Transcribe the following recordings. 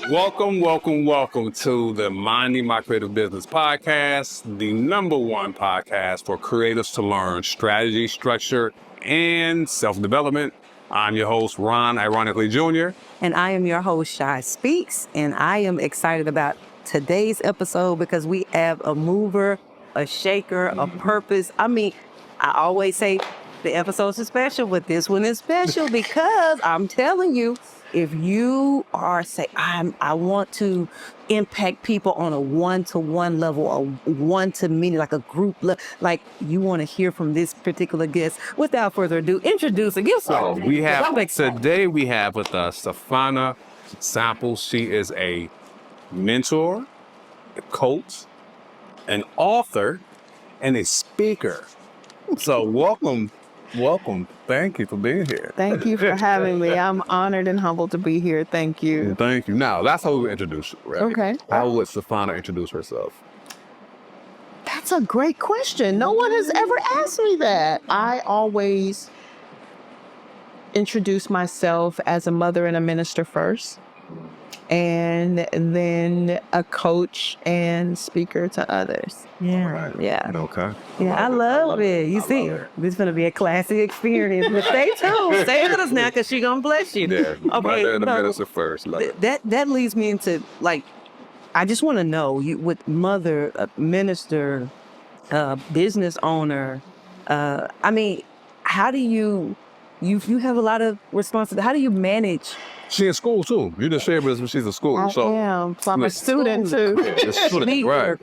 Welcome to the Minding My Creative Business podcast, the number one podcast for creatives to learn strategy, structure, and self-development. I'm your host, Ron, ironically Jr. And I am your host, Shy Speaks, and I am excited about today's episode because we have a mover, a shaker, a purpose. I mean, I always say the episodes are special, but this one is special because I'm telling you, if you are I want to impact people on a one-to-one level, a one-to-many, like a group level, like you want to hear from this particular guest. Without further ado, introduce and give some. Today we have with us Fana Samples. She is a mentor, a coach, an author, and a speaker. So welcome. Thank you for being here. Thank you for having me. I'm honored and humbled to be here. Thank you. Thank you. Now, that's how we introduce you, right? Okay. How would Fana introduce herself? That's a great question. No one has ever asked me that. I always introduce myself as a mother and a minister first, and then a coach and speaker to others. Yeah. Right. Yeah. Okay. Yeah, I love it. You see, this is going to be a classic experience. But stay tuned. Stay with us now because she's going to bless you. Yeah. Okay. The minister first. That leads me into, like, I just want to know, you with mother, minister, business owner, I mean, how do you have a lot of responsibility. How do you manage? She's in school too. You just shared with us she's in school. I am. So I'm a student too.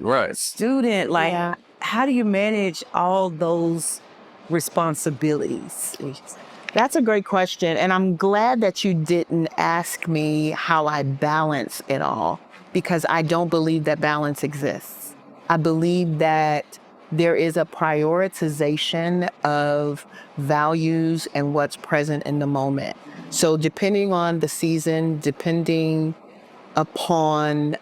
Right. Student, like, how do you manage all those responsibilities? That's a great question. And I'm glad that you didn't ask me how I balance it all, because I don't believe that balance exists. I believe that there is a prioritization of values and what's present in the moment. So depending on the season, depending upon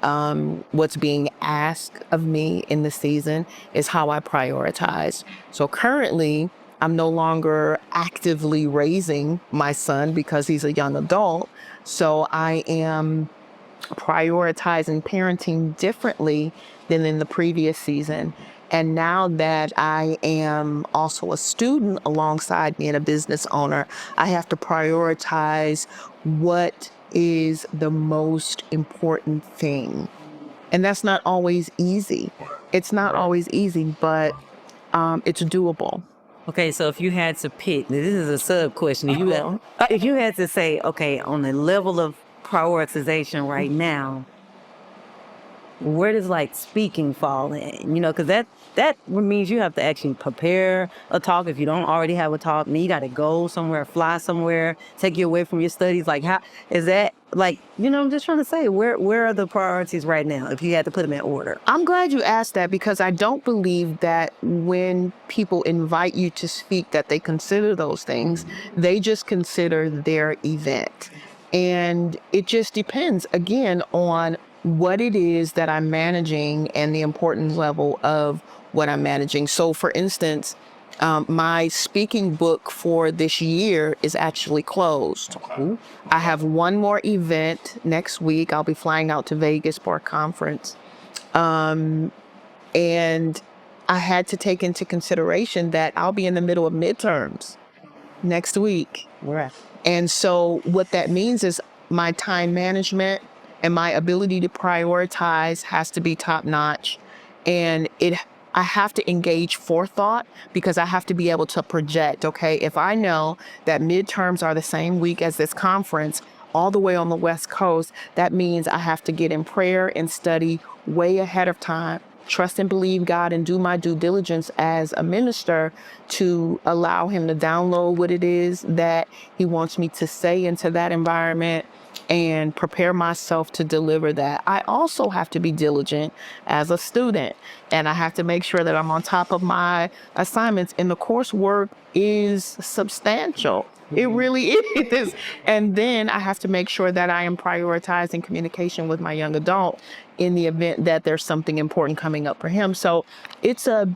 what's being asked of me in the season is how I prioritize. So currently, I'm no longer actively raising my son because he's a young adult. So I am prioritizing parenting differently than in the previous season. And now that I am also a student alongside being a business owner, I have to prioritize what is the most important thing. And that's not always easy. It's not always easy, but it's doable. Okay, so if you had to pick, this is a sub question. If you had to say, okay, on the level of prioritization right now, where does like speaking fall in? You know, because that means you have to actually prepare a talk if you don't already have a talk. Then you got to go somewhere, fly somewhere, take you away from your studies. Like, how is that? Like, you know, I'm just trying to say, where are the priorities right now if you had to put them in order? I'm glad you asked that, because I don't believe that when people invite you to speak that they consider those things. They just consider their event. And it just depends, again, on what it is that I'm managing and the importance level of what I'm managing. So for instance, my speaking book for this year is actually closed. I have one more event next week. I'll be flying out to Vegas for a conference. And I had to take into consideration that I'll be in the middle of midterms next week. Right. And so what that means is my time management and my ability to prioritize has to be top notch. And I have to engage forethought, because I have to be able to project, okay, if I know that midterms are the same week as this conference all the way on the West Coast, that means I have to get in prayer and study way ahead of time, trust and believe God, and do my due diligence as a minister to allow him to download what it is that he wants me to say into that environment and prepare myself to deliver that. I also have to be diligent as a student, and I have to make sure that I'm on top of my assignments, and the coursework is substantial. It really is. And then I have to make sure that I am prioritizing communication with my young adult in the event that there's something important coming up for him. So it's a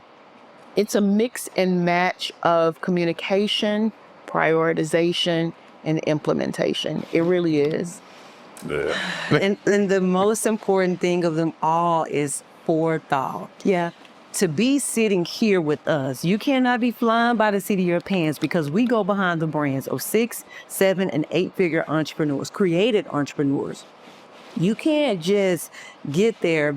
mix and match of communication, prioritization, and implementation. It really is. And the most important thing of them all is forethought. Yeah. To be sitting here with us, you cannot be flying by the seat of your pants, because we go behind the brands of 6, 7, and 8-figure entrepreneurs, created entrepreneurs. You can't just get there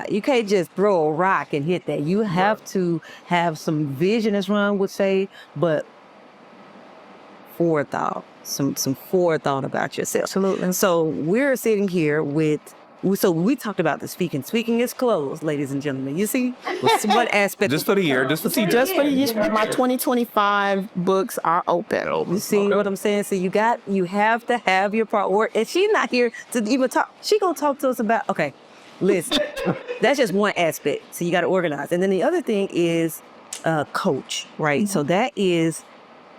you can't just throw a rock and hit that. You have to have some vision, as Ron would say, but forethought, some forethought about yourself. Absolutely. So we're sitting here so we talked about the speaking. Speaking is closed, ladies and gentlemen. You see, what's one aspect? Just for the year, just for teachers. Just for my 2025 books are open. You see what I'm saying? So you have to have your priority. And she's not here to even talk. She gonna talk to us about, okay, listen, that's just one aspect. So you got to organize. And then the other thing is coach, right? So that is,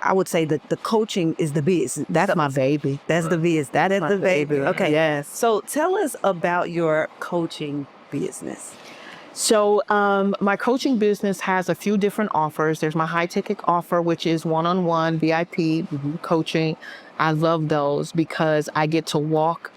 I would say that the coaching is the biz. That's my baby. That's the biz. That is the baby. Okay. Yes. So tell us about your coaching business. So my coaching business has a few different offers. There's my high ticket offer, which is one-on-one VIP coaching. I love those because I get to walk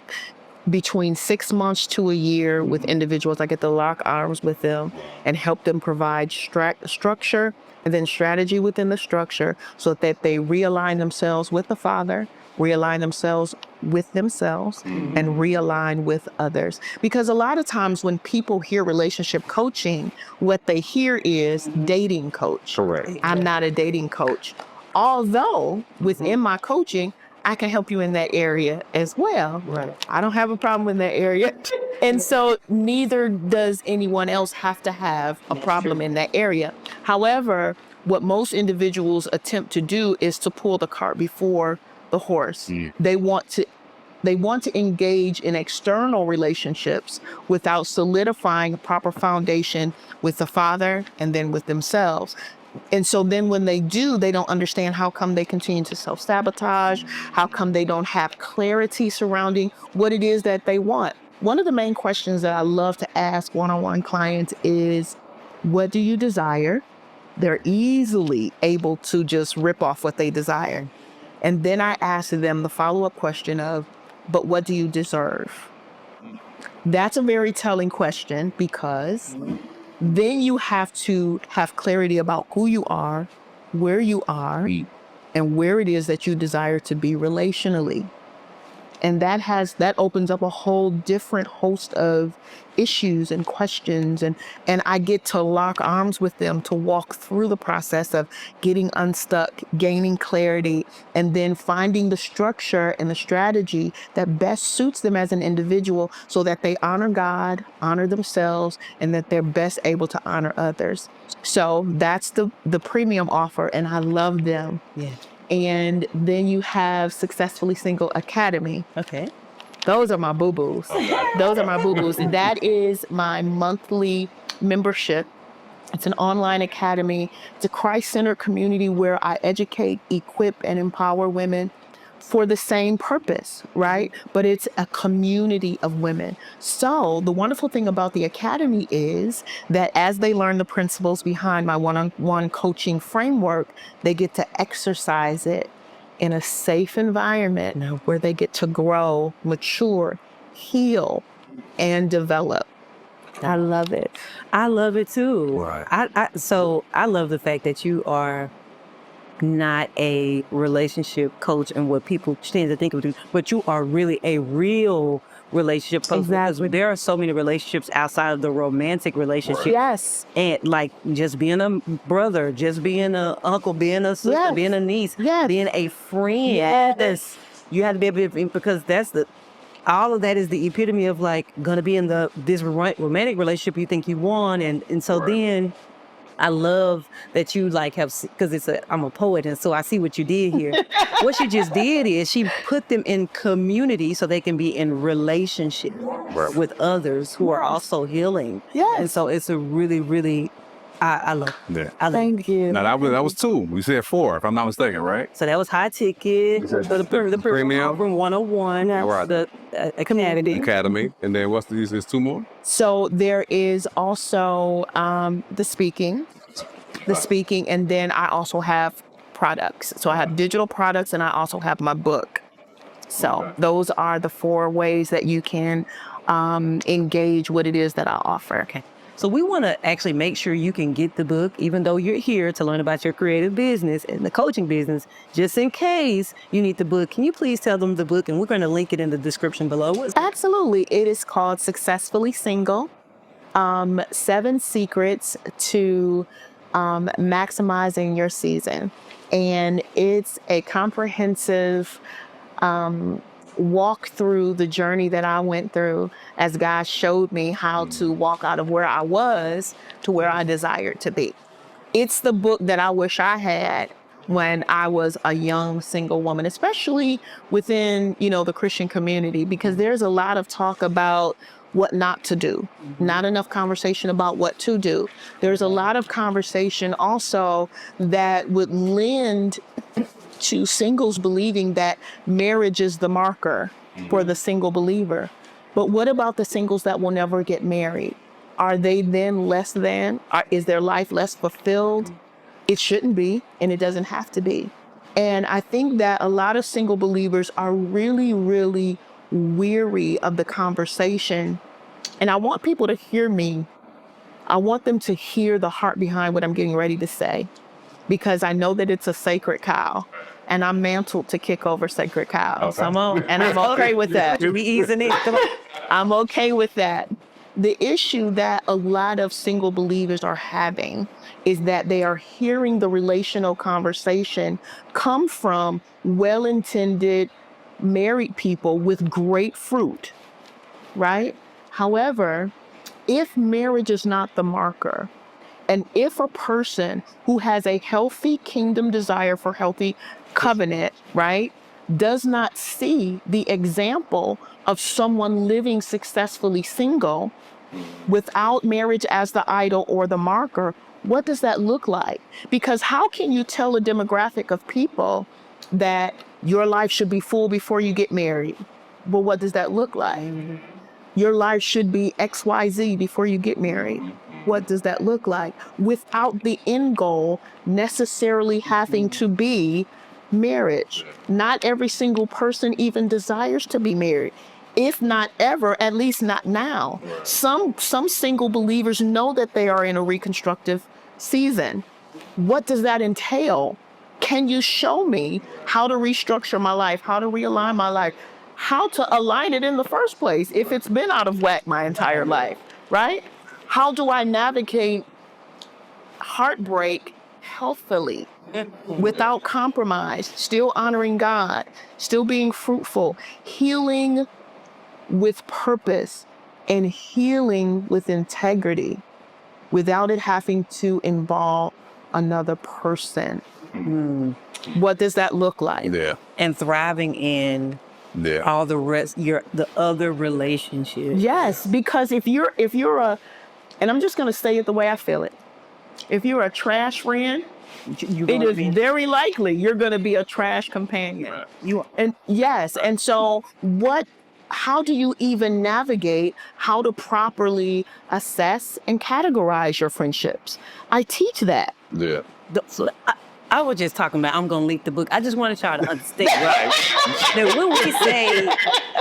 between 6 months to a year with individuals. I get to lock arms with them and help them provide structure and then strategy within the structure so that they realign themselves with the Father, realign themselves with themselves, and realign with others. Because a lot of times when people hear relationship coaching, what they hear is dating coach. Correct. I'm not a dating coach. Although within my coaching, I can help you in that area as well. Right. I don't have a problem in that area. And so neither does anyone else have to have a problem in that area. However, what most individuals attempt to do is to pull the cart before the horse. They want to engage in external relationships without solidifying a proper foundation with the Father and then with themselves. And so then when they do, they don't understand how come they continue to self-sabotage, how come they don't have clarity surrounding what it is that they want. One of the main questions that I love to ask one-on-one clients is, what do you desire? They're easily able to just rip off what they desire. And then I ask them the follow-up question of, but what do you deserve? That's a very telling question, because then you have to have clarity about who you are, where you are, and where it is that you desire to be relationally. And that opens up a whole different host of issues and questions. And I get to lock arms with them to walk through the process of getting unstuck, gaining clarity, and then finding the structure and the strategy that best suits them as an individual so that they honor God, honor themselves, and that they're best able to honor others. So that's the premium offer, and I love them. Yeah. And then you have Successfully Single Academy. Okay. Those are my boo-boos. Those are my boo-boos. That is my monthly membership. It's an online academy. It's a Christ-centered community where I educate, equip, and empower women for the same purpose, right? But it's a community of women. So the wonderful thing about the academy is that as they learn the principles behind my one-on-one coaching framework, they get to exercise it in a safe environment where they get to grow, mature, heal, and develop. I love it. I love it too. Right. So I love the fact that you are not a relationship coach and what people tend to think of you, but you are really a real relationship coach. Exactly. Because there are so many relationships outside of the romantic relationship. Yes. And like just being a brother, just being an uncle, being a sister, Yes. being a niece, Yes. being a friend. Yes. You have to be able to, because all of that is the epitome of like gonna be in this romantic relationship you think you want, and so then I love that you like have, because I'm a poet, and so I see what you did here. What she just did is she put them in community so they can be in relationship with others who are also healing. Yes. And so it's a really, really, I love it. Yeah. I love it. Thank you. Now that was 2. We said 4, if I'm not mistaken, right? So that was high ticket, the Premium. from 101, Right. the Academy. And then what's these? There's 2 more? So there is also the speaking, and then I also have products. So I have digital products, and I also have my book. So those are the 4 ways that you can engage what it is that I offer. Okay. So we want to actually make sure you can get the book, even though you're here to learn about your creative business and the coaching business. Just in case you need the book, can you please tell them the book? And we're going to link it in the description below. Absolutely. It is called Successfully Single, 7 Secrets to Maximizing Your Season. And it's a comprehensive walk through the journey that I went through as God showed me how to walk out of where I was to where I desired to be. It's the book that I wish I had when I was a young single woman, especially within, the Christian community, because there's a lot of talk about what not to do, not enough conversation about what to do. There's a lot of conversation also that would lend to singles believing that marriage is the marker for the single believer. But what about the singles that will never get married? Are they then less than? Is their life less fulfilled? It shouldn't be, and it doesn't have to be. And I think that a lot of single believers are really, really weary of the conversation. And I want people to hear me. I want them to hear the heart behind what I'm getting ready to say, because I know that it's a sacred cow. And I'm mantled to kick over sacred cows. Okay. And I'm okay with that. You'll be easing it. Come on. I'm okay with that. The issue that a lot of single believers are having is that they are hearing the relational conversation come from well-intended married people with great fruit, right? However, if marriage is not the marker, and if a person who has a healthy kingdom desire for healthy covenant, right, does not see the example of someone living successfully single without marriage as the idol or the marker, what does that look like? Because how can you tell a demographic of people that your life should be full before you get married? Well, what does that look like? Your life should be XYZ before you get married. What does that look like? Without the end goal necessarily having to be marriage. Not every single person even desires to be married. If not ever, at least not now. Some single believers know that they are in a reconstructive season. What does that entail? Can you show me how to restructure my life, how to realign my life, how to align it in the first place if it's been out of whack my entire life, right? How do I navigate heartbreak healthfully without compromise, still honoring God, still being fruitful, healing with purpose and healing with integrity without it having to involve another person? What does that look like? Yeah. And thriving in Yeah. all the rest, the other relationships. Yes, because if you're a, and I'm just going to say it the way I feel it. If you're a trash friend, it is very likely you're going to be a trash companion. Right. You are. And yes, and so how do you even navigate how to properly assess and categorize your friendships? I teach that. Yeah. So I was just talking about, I'm going to leak the book. I just want y'all to understand that when we say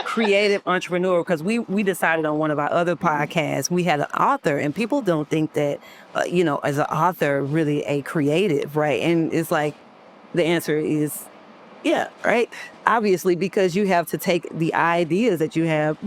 creative entrepreneur, because we decided on one of our other podcasts, we had an author, and people don't think that, as an author, really a creative, right? And it's like, the answer is, yeah, right? Obviously, because you have to take the ideas that you have,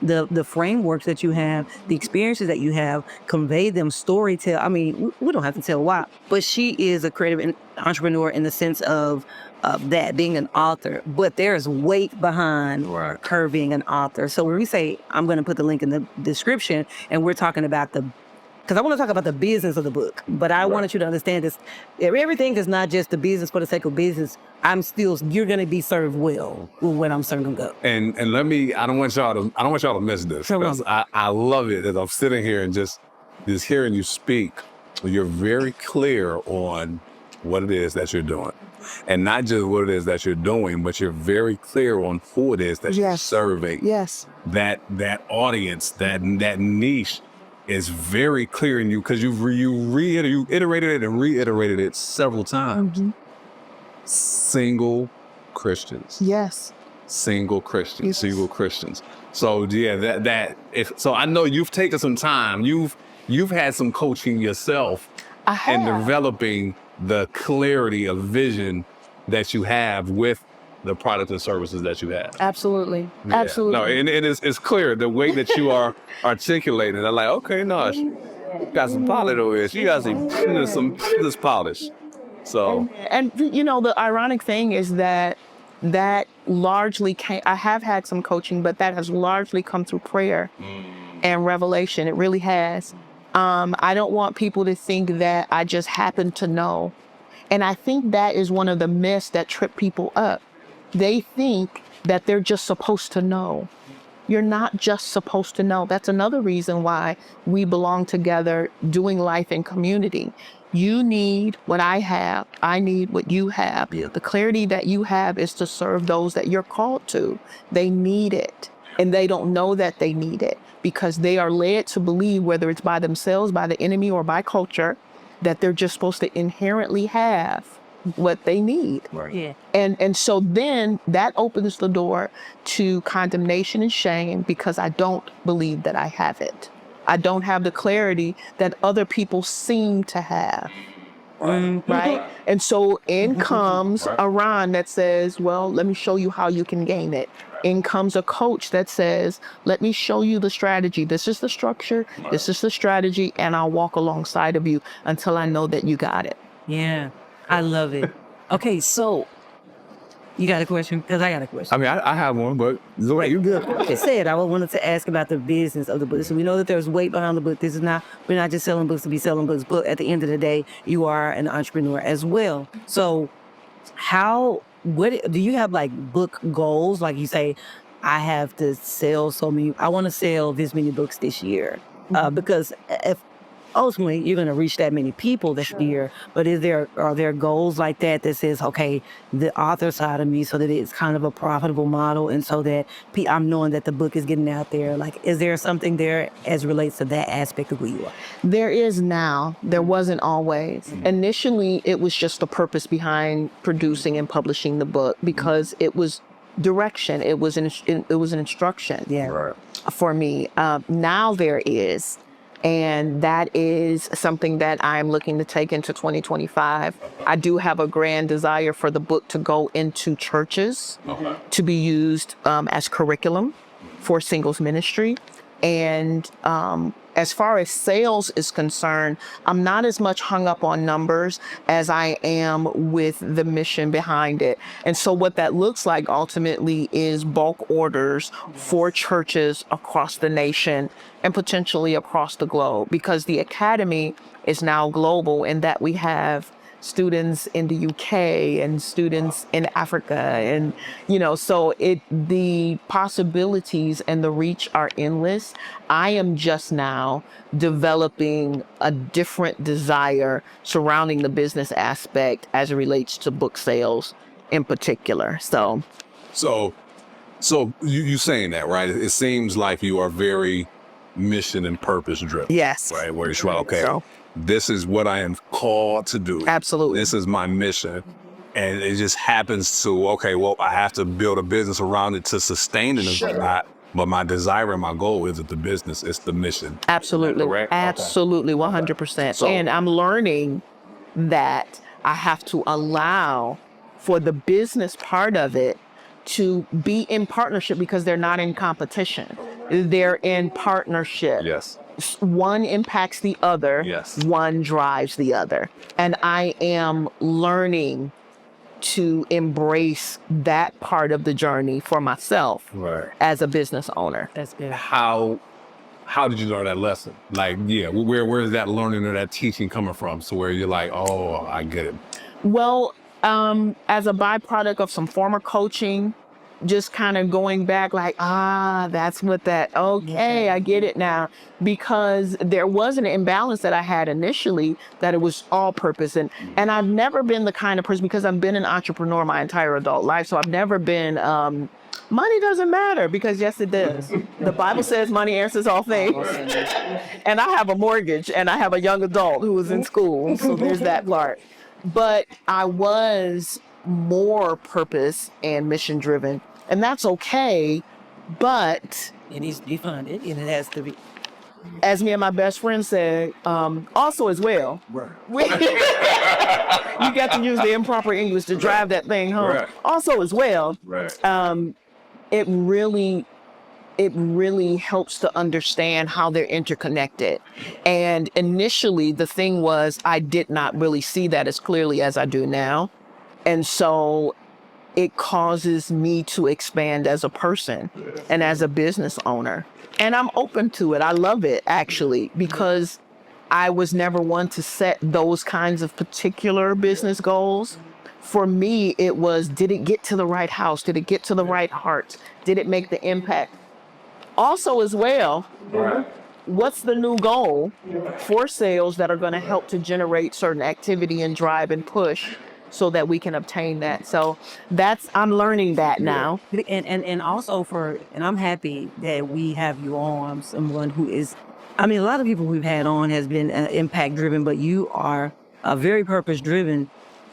the frameworks that you have, the experiences that you have, convey them, storytell. I mean, we don't have to tell why, but she is a creative entrepreneur in the sense of that being an author, but there's weight behind her being an author. So when we say, I'm going to put the link in the description, and we're talking about because I want to talk about the business of the book, but I wanted you to understand this. Everything is not just the business for the sake of business. You're going to be served well when I'm serving God. And I don't want y'all to miss this. Because I love it as I'm sitting here and just hearing you speak. You're very clear on what it is that you're doing. And not just what it is that you're doing, but you're very clear on who it is that you're serving. Yes. That audience, that niche is very clear in you, because you iterated it and reiterated it several times. Single Christians. Yes. single Christians, single Christians. So yeah, so I know you've taken some time. You've had some coaching yourself I have. in developing the clarity of vision that you have with the product and services that you have. Absolutely. Yeah. Absolutely. No, and it's clear the way that you are articulating. I'm like, okay, no, she got some polish over here. She got some polish. So And you know, the ironic thing is that largely came, I have had some coaching, but that has largely come through prayer and revelation. It really has. I don't want people to think that I just happen to know. And I think that is one of the myths that trip people up. They think that they're just supposed to know. You're not just supposed to know. That's another reason why we belong together doing life in community. You need what I have. I need what you have. Yeah. The clarity that you have is to serve those that you're called to. They need it. And they don't know that they need it because they are led to believe, whether it's by themselves, by the enemy, or by culture, that they're just supposed to inherently have what they need. right. Yeah. And so then that opens the door to condemnation and shame because I don't believe that I have it. I don't have the clarity that other people seem to have. Right? And so in comes a Ron that says, well, let me show you how you can gain it. In comes a coach that says, let me show you the strategy. This is the structure. This is the strategy. And I'll walk alongside of you until I know that you got it. Yeah. I love it. Okay, so you got a question? Because I got a question. I mean, I have one, but you're good. Like I said, I wanted to ask about the business of the book. So we know that there's weight behind the book. We're not just selling books to be selling books, but at the end of the day, you are an entrepreneur as well. So what do you have, like, book goals? Like you say, I have to sell I want to sell this many books this year. Because if ultimately you're going to reach that many people this year, but are there goals like that says, okay, the author side of me, so that it's kind of a profitable model, and so that I'm knowing that the book is getting out there? Like, is there something there as relates to that aspect of who you are? There is now. There wasn't always. Initially, it was just the purpose behind producing and publishing the book because it was direction. It was an instruction. Yeah. Right. For me. Now there is. And that is something that I'm looking to take into 2025. I do have a grand desire for the book to go into churches, to be used as curriculum for singles ministry. And as far as sales is concerned, I'm not as much hung up on numbers as I am with the mission behind it. And so what that looks like ultimately is bulk orders for churches across the nation and potentially across the globe, because the academy is now global in that we have students in the UK and students in Africa, and so the possibilities and the reach are endless. I am just now developing a different desire surrounding the business aspect as it relates to book sales in particular. So you saying that, right? It seems like you are very mission and purpose driven. yes, Right, where it's like, okay, So- this is what I am called to do. Absolutely. This is my mission. And it just happens to, okay, well, I have to build a business around it to sustain it. Sure. But my desire and my goal isn't the business, it's the mission. Absolutely. Correct? Absolutely. 100%. So- And I'm learning that I have to allow for the business part of it to be in partnership, because they're not in competition. They're in partnership. Yes. One impacts the other. Yes. One drives the other. And I am learning to embrace that part of the journey for myself Right. as a business owner. That's good. How did you learn that lesson? Like, yeah, where is that learning or that teaching coming from? So where you're like, oh, I get it. Well, as a byproduct of some former coaching, just kind of going back like, that's what okay, I get it now. Because there was an imbalance that I had initially, that it was all purpose. And I've never been the kind of person, because I've been an entrepreneur my entire adult life. So I've never been, money doesn't matter, because yes, it does. The Bible says money answers all things. And I have a mortgage, and I have a young adult who is in school. So there's that part. But I was more purpose and mission driven And that's okay. But It needs to be funded, and it has to be. as me and my best friend said, also as well, we, you got to use the improper English to drive that thing home. Right. Also as well, Right. it really helps to understand how they're interconnected. And initially, the thing was, I did not really see that as clearly as I do now. And so it causes me to expand as a person and as a business owner. And I'm open to it. I love it, actually, because I was never one to set those kinds of particular business goals. For me, it was, did it get to the right house? Did it get to the right heart? Did it make the impact? Also, as well, what's the new goal for sales that are going to help to generate certain activity and drive and push so that we can obtain that? So I'm learning that now. And also and I'm happy that we have you on, someone who is, I mean, a lot of people we've had on has been impact driven, but you are very purpose driven.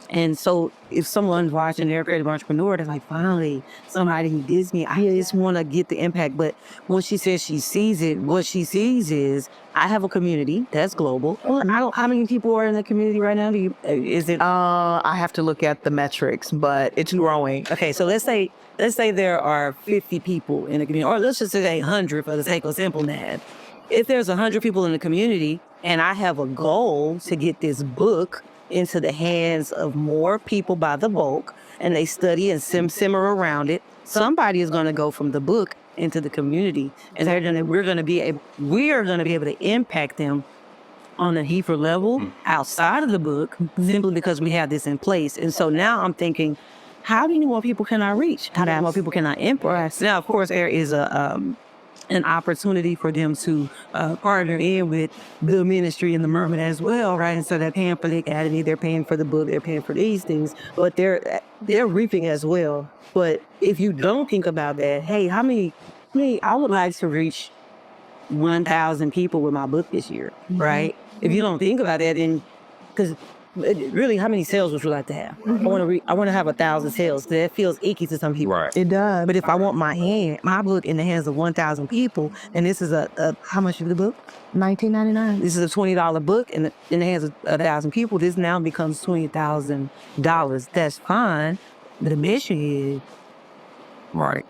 And so if someone's watching, they're a creative entrepreneur, they're like, finally, somebody who gives me, I just want to get the impact. But when she says she sees it, what she sees is, I have a community that's global. How many people are in the community right now? Is it? I have to look at the metrics, but it's growing. Okay, so let's say there are 50 people in the community, or let's just say 100 for the sake of simple math. If there's 100 people in the community and I have a goal to get this book into the hands of more people by the bulk, and they study and simmer around it, somebody is going to go from the book into the community, and we're going to be able to impact them on a deeper level outside of the book, simply because we have this in place. And so now I'm thinking, how many more people can I reach? How many more people can I impact? Now, of course, there is an opportunity for them to partner in with the ministry and the Mermaid as well, right? And so they're paying for the academy, they're paying for the book, they're paying for these things, but they're reaping as well. But if you don't think about that, hey, how many I would like to reach 1,000 people with my book this year, right? If you don't think about that, then, because really, how many sales would you like to have? I want to have 1,000 sales. That feels icky to some people. Right. It does. But if I want my book in the hands of 1,000 people, and this is how much is the book? $19.99. This is a $20 book in the hands of 1,000 people. This now becomes $20,000. That's fine. But the mission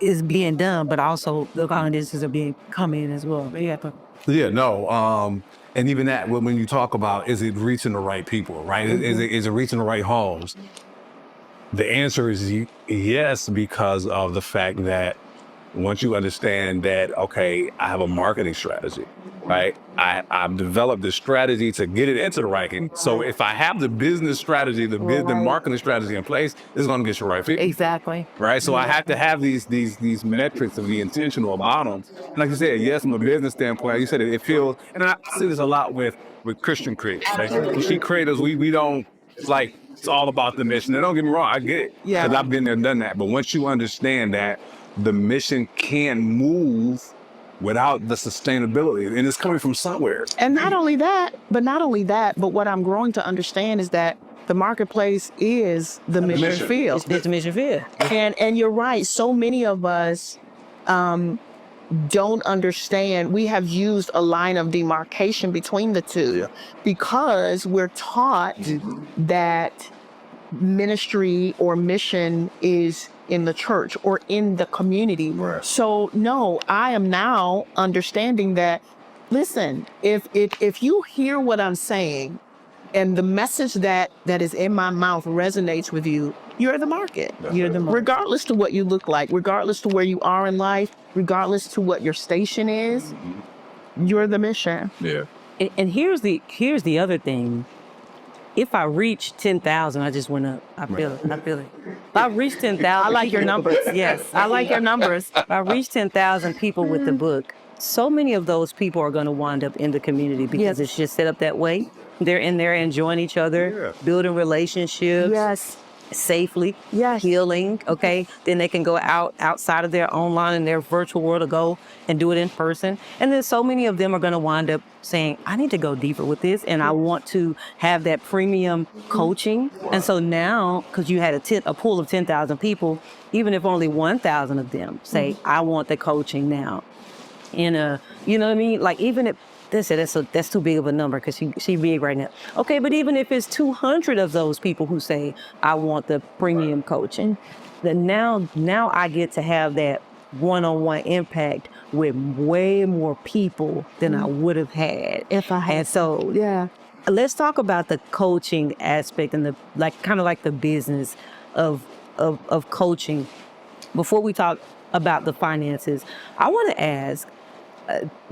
is being done, but also the finances are coming in as well. Yeah, no. And even that, when you talk about, is it reaching the right people, right? Is it reaching the right homes? The answer is yes, because of the fact that once you understand that, okay, I have a marketing strategy, right? I've developed the strategy to get it into the right. So if I have the business strategy, the marketing strategy in place, it's going to get you right people. Exactly. Right. So I have to have these metrics and be intentional about them. And like you said, yes, from a business standpoint, you said it feels, and I see this a lot with Christian creators. Like, Christian creators, we don't, like, it's all about the mission. And don't get me wrong, I get it. Yeah. Because I've been there and done that. But once you understand that the mission can move without the sustainability, and it's coming from somewhere. And not only that, but what I'm growing to understand is that the marketplace is the mission field. It's the mission field. And you're right. So many of us don't understand. We have used a line of demarcation between the two because we're taught that ministry or mission is in the church or in the community. Right. So no, I am now understanding that, listen, if you hear what I'm saying and the message that is in my mouth resonates with you, you're the market. You're the market. Regardless to what you look like, regardless to where you are in life, regardless to what your station is, you're the mission. Yeah. And here's the other thing. If I reach 10,000, I just went up. I feel it. If I reach 10,000, I like your numbers. Yes, I like your numbers. If I reach 10,000 people with the book, so many of those people are going to wind up in the community because it's just set up that way. They're in there enjoying each other, building relationships. Yes. safely, Yes. healing, okay? Then they can go outside of their online and their virtual world to go and do it in person. And then so many of them are going to wind up saying, I need to go deeper with this and I want to have that premium coaching. And so now, because you had a pool of 10,000 people, even if only 1,000 of them say, I want the coaching now. You know what I mean? Like even if that's too big of a number because she big right now. Okay, but even if it's 200 of those people who say I want the premium coaching, then now I get to have that one-on-one impact with way more people than I would have had If I had. And so Yeah. let's talk about the coaching aspect and the kind of like the business of coaching. Before we talk about the finances, I want to ask.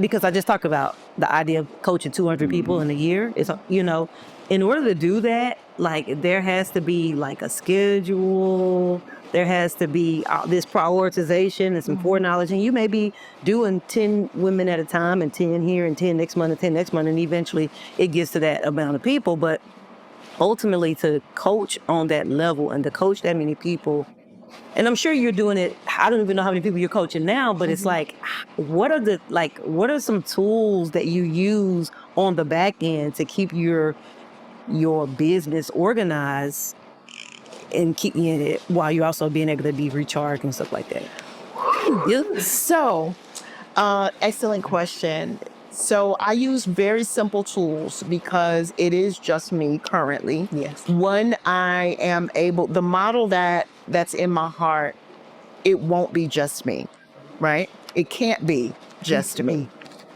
Because I just talked about the idea of coaching 200 people in a year. It's, in order to do that, like there has to be like a schedule. There has to be this prioritization and some foreknowledge. And you may be doing 10 women at a time and 10 here and 10 next month and 10 next month. And eventually it gets to that amount of people. But ultimately to coach on that level and to coach that many people, and I'm sure you're doing it. I don't even know how many people you're coaching now, but it's like, what are some tools that you use on the back end to keep your business organized and keep in it while you're also being able to be recharged and stuff like that? So, excellent question. So I use very simple tools because it is just me currently. Yes. One, I am able, the model that's in my heart, it won't be just me, right? It can't be just me.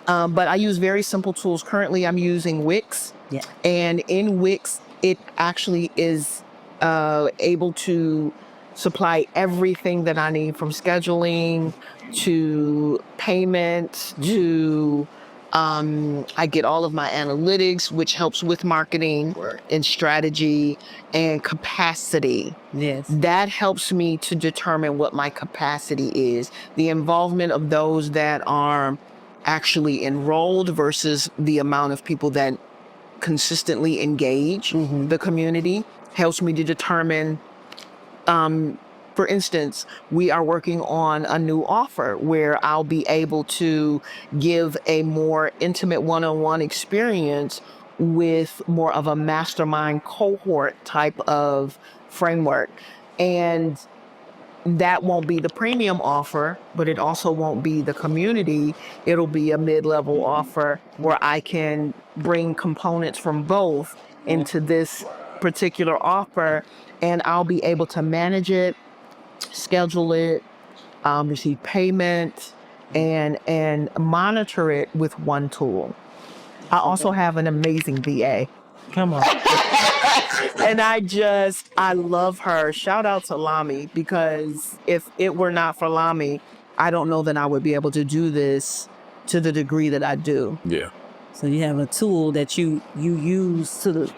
But I use very simple tools. Currently, I'm using Wix. Yeah. And in Wix, it actually is able to supply everything that I need, from scheduling to payment to I get all of my analytics, which helps with marketing and strategy and capacity. Yes. That helps me to determine what my capacity is. The involvement of those that are actually enrolled versus the amount of people that consistently engage the community helps me to determine. For instance, we are working on a new offer where I'll be able to give a more intimate one-on-one experience with more of a mastermind cohort type of framework. And that won't be the premium offer, but it also won't be the community. It'll be a mid-level offer where I can bring components from both into this particular offer, and I'll be able to manage it, schedule it, receive payment, and monitor it with one tool. I also have an amazing VA. Come on. And I love her. Shout out to Lami, because if it were not for Lami, I don't know that I would be able to do this to the degree that I do. Yeah. So you have a tool that you use to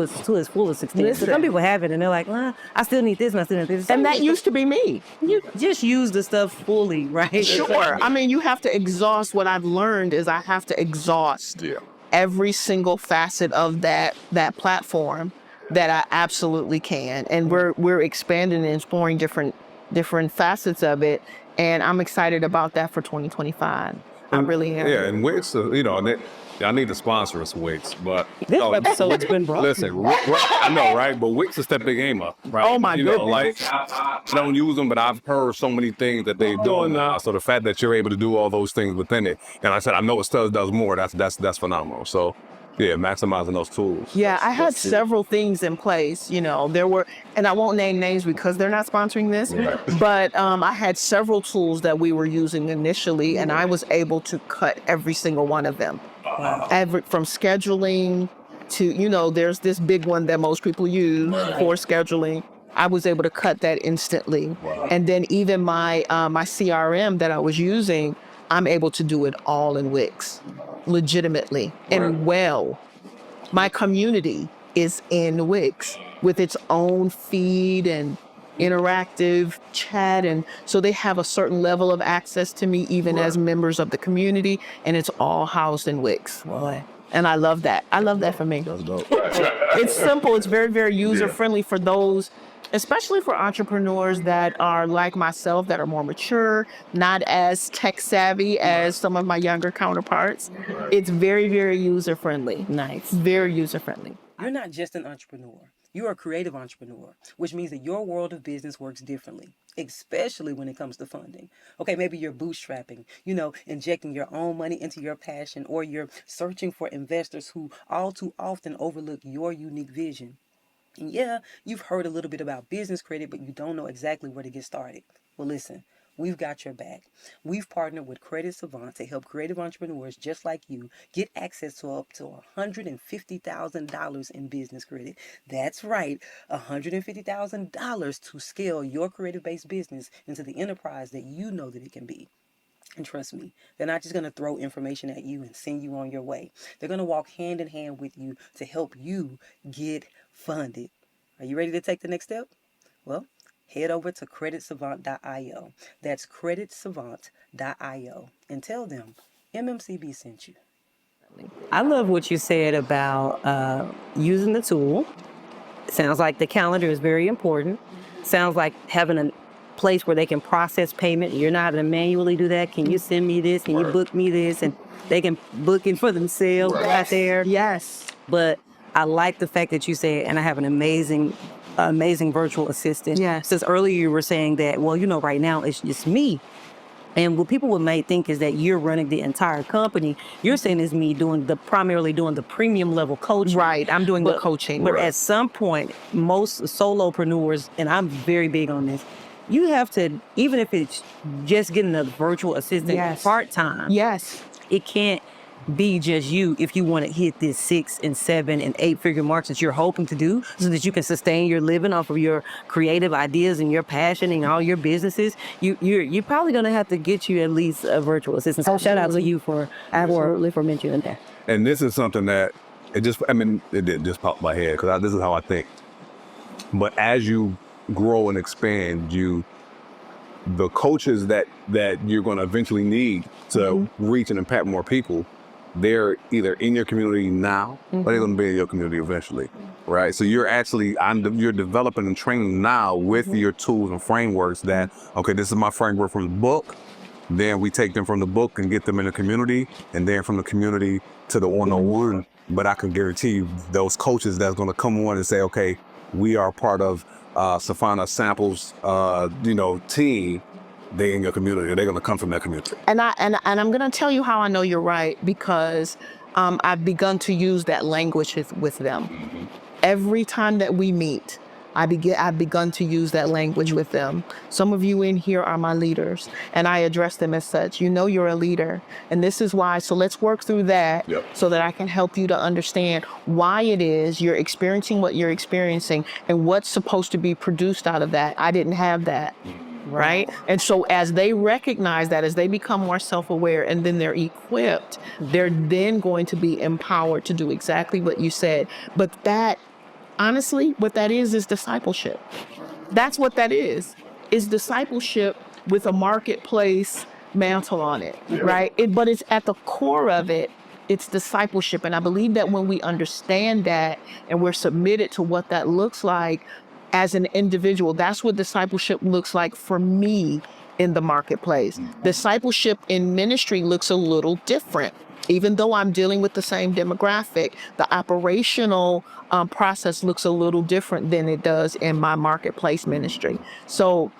its fullest extent. Listen. Some people have it and they're like, well, I still need this and I still need this. And that used to be me. You just use the stuff fully, right? Sure. I mean, you have to exhaust. What I've learned is I have to exhaust every single facet of that platform that I absolutely can. And we're expanding and exploring different facets of it. And I'm excited about that for 2025. I really am. Yeah, and Wix, I need to sponsor us, Wix, but This episode's been brought. listen, I know, right? But Wix is stepping the game up, right? Oh, my goodness. Like I don't use them, but I've heard so many things that they're doing now. So the fact that you're able to do all those things within it, and I said I know it still does more. That's phenomenal. So yeah, maximizing those tools. Yeah, I had several things in place. There were, and I won't name names because they're not sponsoring this, but I had several tools that we were using initially, and I was able to cut every single one of them. Wow. From scheduling to, there's this big one that most people use for scheduling. I was able to cut that instantly. Wow. And then even my CRM that I was using, I'm able to do it all in Wix, legitimately and well. My community is in Wix with its own feed and interactive chat, and so they have a certain level of access to me even as members of the community, and it's all housed in Wix. Boy. And I love that. I love that for me. That's dope. It's simple. It's very, very user friendly for those especially for entrepreneurs that are like myself, that are more mature, not as tech savvy as some of my younger counterparts. It's very, very user friendly. Nice. Very user friendly. You're not just an entrepreneur. You're a creative entrepreneur, which means that your world of business works differently, especially when it comes to funding. Okay, maybe you're bootstrapping, injecting your own money into your passion, or you're searching for investors who all too often overlook your unique vision. And yeah, you've heard a little bit about business credit, but you don't know exactly where to get started. Well, listen, we've got your back. We've partnered with Credit Savant to help creative entrepreneurs just like you get access to up to $150,000 in business credit. That's right, $150,000 to scale your creative-based business into the enterprise that you know that it can be. And trust me, they're not just going to throw information at you and send you on your way. They're going to walk hand in hand with you to help you get funded. Are you ready to take the next step? Well, head over to creditsavant.io. That's creditsavant.io. And tell them MMCB sent you. I love what you said about using the tool. Sounds like the calendar is very important. Sounds like having a place where they can process payment. You're not going to manually do that. Can you send me this? Can you book me this? And they can book it for themselves out there. Yes. But I like the fact that you said, and I have an amazing virtual assistant. Yes. Since earlier you were saying that, well, right now it's just me. And what people may think is that you're running the entire company. You're saying is me primarily doing the premium level coaching. Right. I'm doing the coaching. But at some point, most solopreneurs, and I'm very big on this, you have to, even if it's just getting a virtual assistant part-time. Yes. It can't be just you if you want to hit this 6 and 7 and 8 figure marks that you're hoping to do so that you can sustain your living off of your creative ideas and your passion and all your businesses. You're probably going to have to get you at least a virtual assistant. So shout out to you for mentioning that. And this is something that it didn't just pop my head because this is how I think. But as you grow and expand, the coaches that you're going to eventually need to reach and impact more people, they're either in your community now or they're going to be in your community eventually, right? So you're you're developing and training now with your tools and frameworks that, okay, this is my framework from the book. Then we take them from the book and get them in the community, and then from the community to the one-on-one. But I can guarantee you those coaches that's going to come on and say, okay, we are part of Fana Samples, team. They in your community. They're going to come from that community. And I'm going to tell you how I know you're right, because I've begun to use that language with them. Every time that we meet, I've begun to use that language with them. Some of you in here are my leaders, and I address them as such. You're a leader, and this is why. So let's work through that so that I can help you to understand why it is you're experiencing what you're experiencing and what's supposed to be produced out of that. I didn't have that. Right? And so as they recognize that, as they become more self-aware and then they're equipped, they're then going to be empowered to do exactly what you said. But that, honestly, what that is discipleship. That's what that is discipleship with a marketplace mantle on it, right? But it's at the core of it, it's discipleship. And I believe that when we understand that and we're submitted to what that looks like, as an individual, that's what discipleship looks like for me in the marketplace. Discipleship in ministry looks a little different. Even though I'm dealing with the same demographic, the operational process looks a little different than it does in my marketplace ministry. So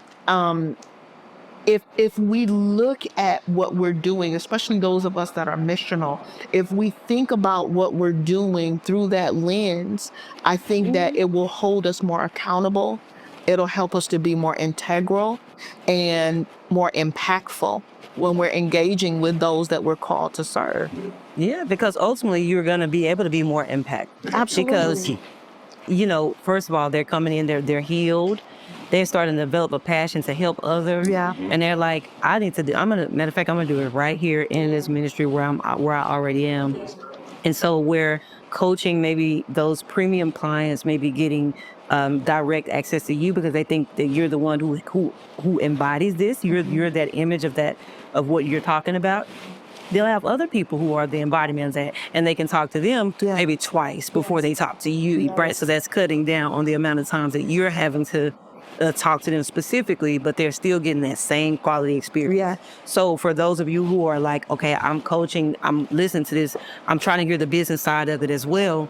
if we look at what we're doing, especially those of us that are missional, if we think about what we're doing through that lens, I think that it will hold us more accountable. It'll help us to be more integral and more impactful when we're engaging with those that we're called to serve. Yeah, because ultimately you're going to be able to be more impactful. Absolutely. Because, first of all, they're coming in, they're healed. They're starting to develop a passion to help others. Yeah. And they're like, I need to do, matter of fact, I'm going to do it right here in this ministry where I already am. And so we're coaching maybe those premium clients, maybe getting direct access to you because they think that you're the one who embodies this. You're that image of what you're talking about. They'll have other people who are the embodiment of that, and they can talk to them maybe twice before they talk to you, right? So that's cutting down on the amount of times that you're having to talk to them specifically, but they're still getting that same quality experience. Yeah. So for those of you who are like, okay, I'm coaching, I'm listening to this, I'm trying to hear the business side of it as well,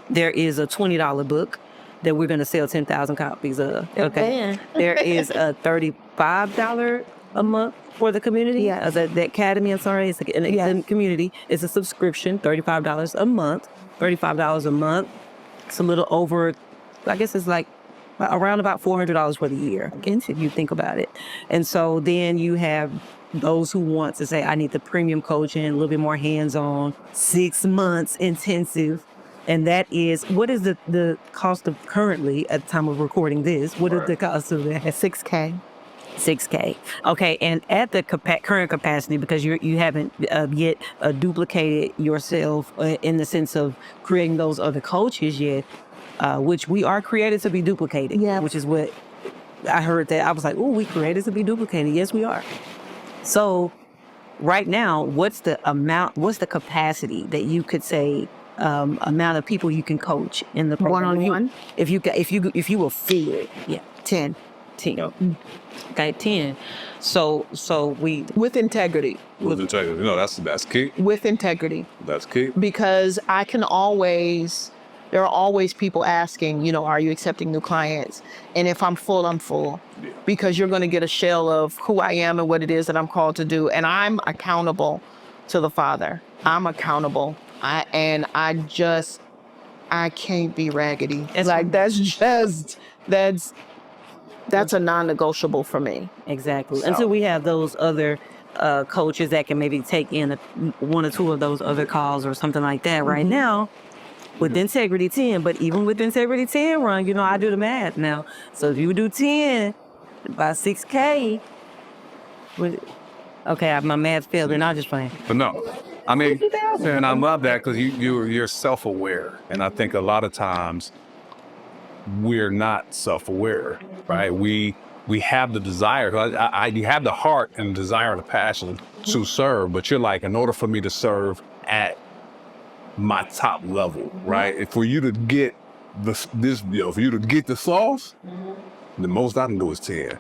there is a $20 book that we're going to sell 10,000 copies of. Okay. There is a $35 a month for the community. Yeah. The academy, I'm sorry, it's a community. It's a subscription, $35 a month. $35 a month. It's a little over, I guess it's like around about $400 for the year, if you think about it. And so then you have those who want to say, I need the premium coaching, a little bit more hands-on, 6 months intensive. And that is, what is the cost of currently, at the time of recording this, what is the cost of that? $6K. $6K. Okay, and at the current capacity, because you haven't yet duplicated yourself in the sense of creating those other coaches yet, which we are created to be duplicated. Yeah. Which is what I heard that. I was like, oh, we created to be duplicated. Yes, we are. So right now, what's the capacity that you could say amount of people you can coach in the program? One-on-one? If you will feel it. Yeah. 10. 10. Okay, 10. So we With integrity. With integrity. No, that's key. With integrity. That's key. Because there are always people asking, are you accepting new clients? And if I'm full, I'm full. Yeah. Because you're going to get a shell of who I am and what it is that I'm called to do. And I'm accountable to the Father. I'm accountable. I can't be raggedy. It's like, that's a non-negotiable for me. exactly. So. Until we have those other coaches that can maybe take in one or two of those other calls or something like that. Right now, with Integrity 10, but even with Integrity 10 run, I do the math now. So if you do 10 by 6K, okay, my math failed, and I'm just playing. But no, I mean, and I love that because you're self-aware, and I think a lot of times we're not self-aware, right? We have the desire, you have the heart and the desire and the passion to serve, but you're like, in order for me to serve at my top level, right? And for you to get for you to get the sauce, the most I can do is 10,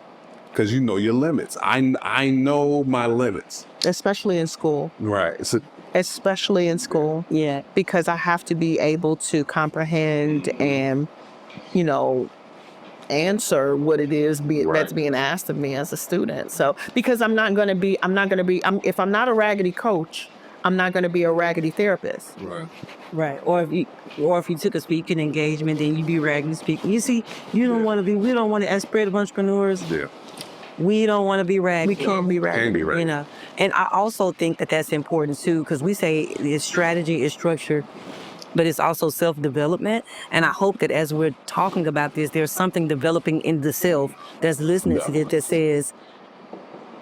because you know your limits. I know my limits, Especially in school. right? Especially in school. Yeah. Because I have to be able to comprehend and, answer what it is that's being asked of me as a student. So, because if I'm not a raggedy coach, I'm not going to be a raggedy therapist. Right. Or if you took a speaking engagement, then you be raggedy speaking. You see, we don't want to, as spread of entrepreneurs, we don't want to be raggedy. We can't be raggedy. Can be right. And I also think that that's important too, because we say it's strategy, it's structure, but it's also self-development. And I hope that as we're talking about this, there's something developing in the self that's listening to this that says,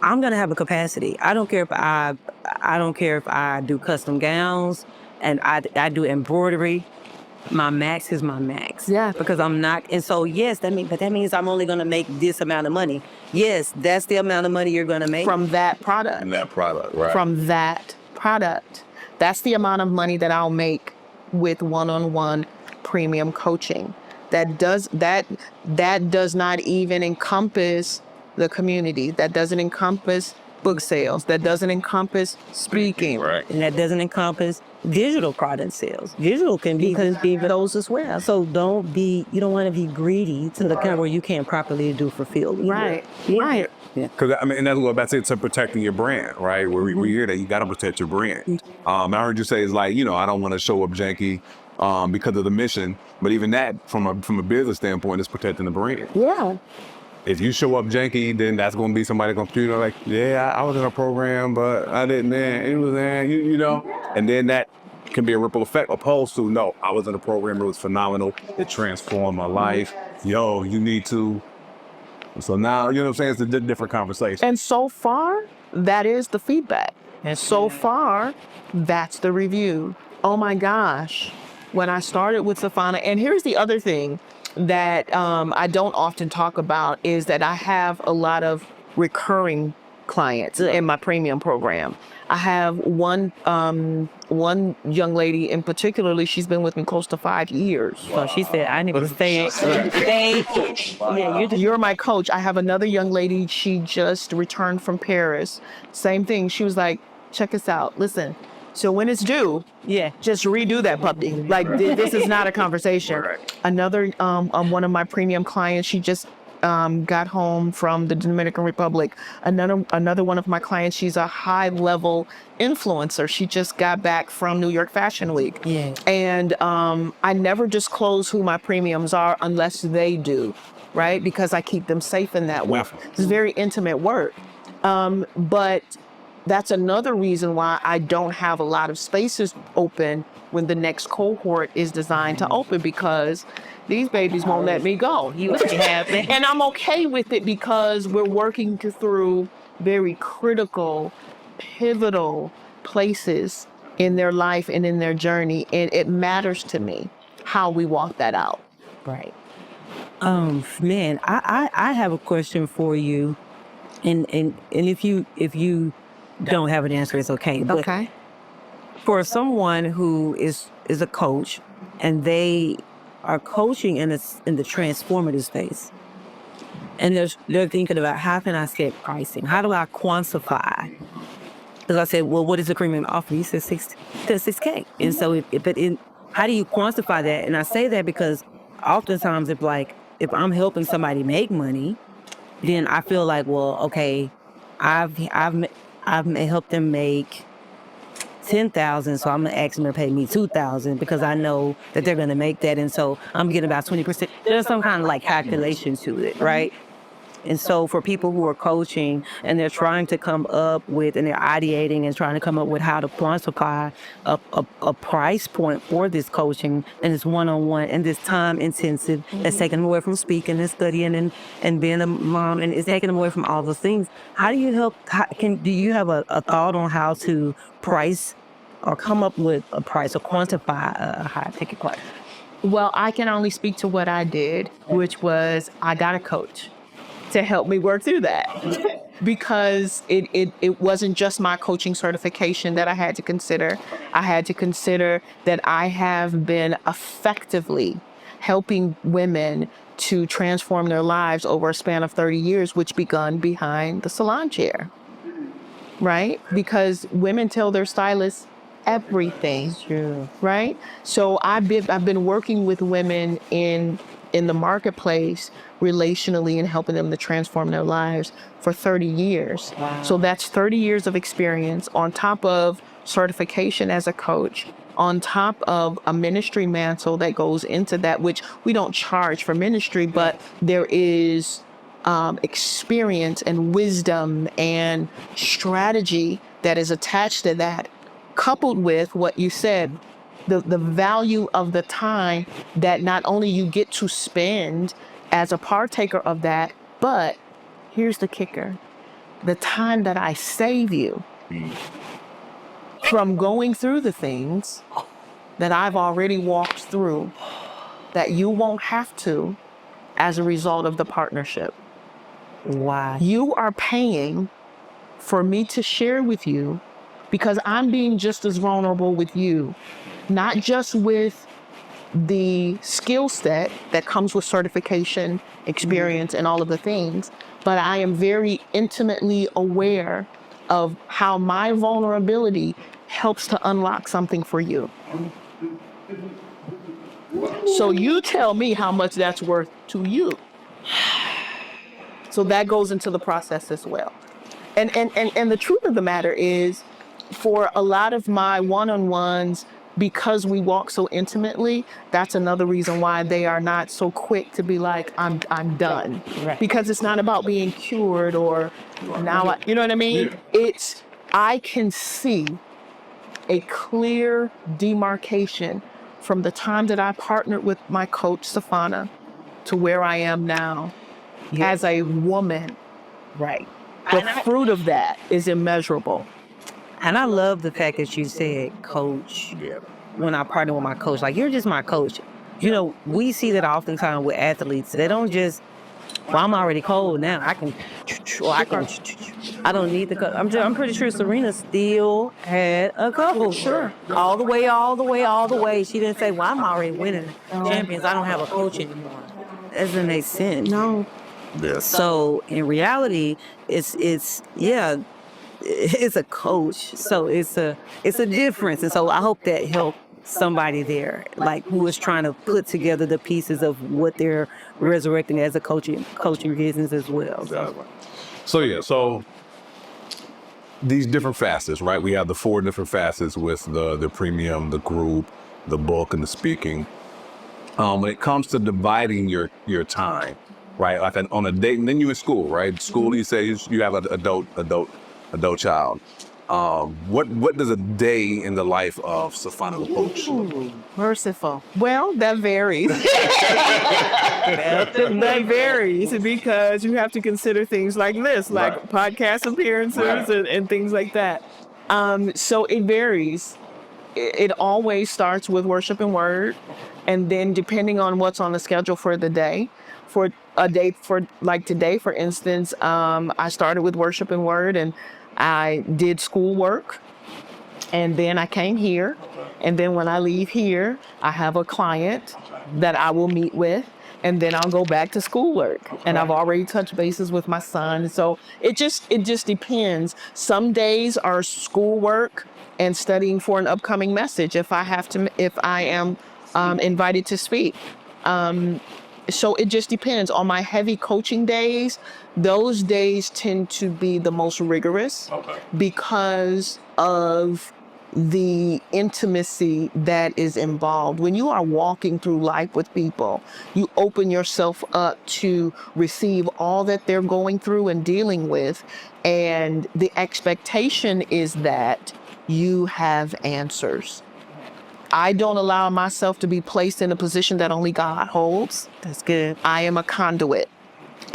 I'm gonna have a capacity. I don't care if I do custom gowns and I do embroidery. My max is my max. Yeah. Because I'm not, and so yes, that means I'm only gonna make this amount of money. Yes, that's the amount of money you're gonna make From that product. And that product, right? From that product. That's the amount of money that I'll make with one-on-one premium coaching. That does not even encompass the community. That doesn't encompass book sales. That doesn't encompass speaking. Right. and that doesn't encompass digital product sales. Digital can be those as well. So you don't want to be greedy to the point where you can't properly do fulfillment. Right. Yeah. Right. Because and that's what I'm about to say, to protecting your brand, right? We hear that you got to protect your brand. I heard you say it's like, I don't want to show up janky because of the mission, but even that from a business standpoint is protecting the brand. Yeah. If you show up janky, then that's going to be somebody computer like, I was in a program, but I didn't. Man, it was there, and then that can be a ripple effect. Opposed to, no, I was in a program, it was phenomenal, it transformed my life. You need to. So now, you know what I'm saying? It's a different conversation. And so far, that is the feedback. And so far, that's the review. Oh my gosh. When I started with Fana, and here's the other thing that I don't often talk about is that I have a lot of recurring clients in my premium program. I have one young lady in particularly, she's been with me close to 5 years. So she said, I need to stay. Yeah, You're my coach. I have another young lady, she just returned from Paris. Same thing. She was like, check us out. Listen, so when it's due, yeah. just redo that puppy. Like this is not a conversation. Another one of my premium clients, she just got home from the Dominican Republic. Another one of my clients, she's a high level influencer. She just got back from New York Fashion Week. Yeah. And I never disclose who my premiums are unless they do, right? Because I keep them safe in that way. It's very intimate work. But that's another reason why I don't have a lot of spaces open when the next cohort is designed to open, because these babies won't let me go. And I'm okay with it because we're working through very critical, pivotal places in their life and in their journey. And it matters to me how we walk that out. Right. Man, I have a question for you. And if you don't have an answer, it's okay. But Okay. for someone who is a coach and they are coaching in the transformative space, and they're thinking about, how can I set pricing? How do I quantify? Because I said, well, what is the premium offer? He said $6K. And so, how do you quantify that? And I say that because oftentimes, if I'm helping somebody make money, then I feel like, well, okay, I've helped them make $10,000, so I'm gonna ask them to pay me $2,000 because I know that they're gonna make that, and so I'm getting about 20%. There's some kind of like calculation to it, right? And so for people who are coaching and they're trying to come up with, and they're ideating and trying to come up with how to quantify a price point for this coaching, and it's one-on-one and this time intensive, that's taking them away from speaking and studying and being a mom, and it's taking them away from all those things. How do you help? Do you have a thought on how to price or come up with a price or quantify a high ticket price? Well, I can only speak to what I did, which was I got a coach to help me work through that, because it wasn't just my coaching certification that I had to consider. I had to consider that I have been effectively helping women to transform their lives over a span of 30 years, which begun behind the salon chair, right? Because women tell their stylists everything. True. Right? So I've been working with women in the marketplace relationally and helping them to transform their lives for 30 years. Wow. So that's 30 years of experience on top of certification as a coach, on top of a ministry mantle that goes into that, which we don't charge for ministry, but there is experience and wisdom and strategy that is attached to that, coupled with what you said, the value of the time that not only you get to spend as a partaker of that, but here's the kicker: the time that I save you from going through the things that I've already walked through, that you won't have to as a result of the partnership. Why? You are paying for me to share with you, because I'm being just as vulnerable with you, not just with the skill set that comes with certification, experience, and all of the things, but I am very intimately aware of how my vulnerability helps to unlock something for you. So you tell me how much that's worth to you. So that goes into the process as well. And the truth of the matter is, for a lot of my one-on-ones, because we walk so intimately, that's another reason why they are not so quick to be like, I'm done. Right. Because it's not about being cured or now, you know what I mean? It's, I can see a clear demarcation from the time that I partnered with my coach, Fana, to where I am now as a woman. Right. The fruit of that is immeasurable. And I love the fact that you said coach when I partner with my coach. Like, you're just my coach. You know, we see that oftentimes with athletes. They don't just well, I'm already cold now. I can, I don't need the coach. I'm pretty sure Serena still had a coach. Sure. All the way, all the way, all the way. She didn't say, well, I'm already winning champions. I don't have a coach anymore. That doesn't make sense. No. So in reality, it's a coach. So it's a difference. And so I hope that helped somebody there, like who is trying to put together the pieces of what they're resurrecting as a coaching business as well. So these different facets, right? We have the 4 different facets with the premium, the group, the book, and the speaking. When it comes to dividing your time, right? Like on a date, and then you in school, right? School, you say you have an adult child. What does a day in the life of Fana the coach look like? Merciful. Well, that varies. That varies because you have to consider things like this, like podcast appearances and things like that. So it varies. It always starts with worship and word, and then depending on what's on the schedule for the day. For a day, for like today, for instance, I started with worship and word, and I did schoolwork, and then I came here, and then when I leave here, I have a client that I will meet with, and then I'll go back to schoolwork. And I've already touched bases with my son, so it just depends. Some days are schoolwork and studying for an upcoming message if I am invited to speak. So it just depends. On my heavy coaching days, those days tend to be the most rigorous because of the intimacy that is involved. When you are walking through life with people, you open yourself up to receive all that they're going through and dealing with. And the expectation is that you have answers. I don't allow myself to be placed in a position that only God holds. That's good. I am a conduit,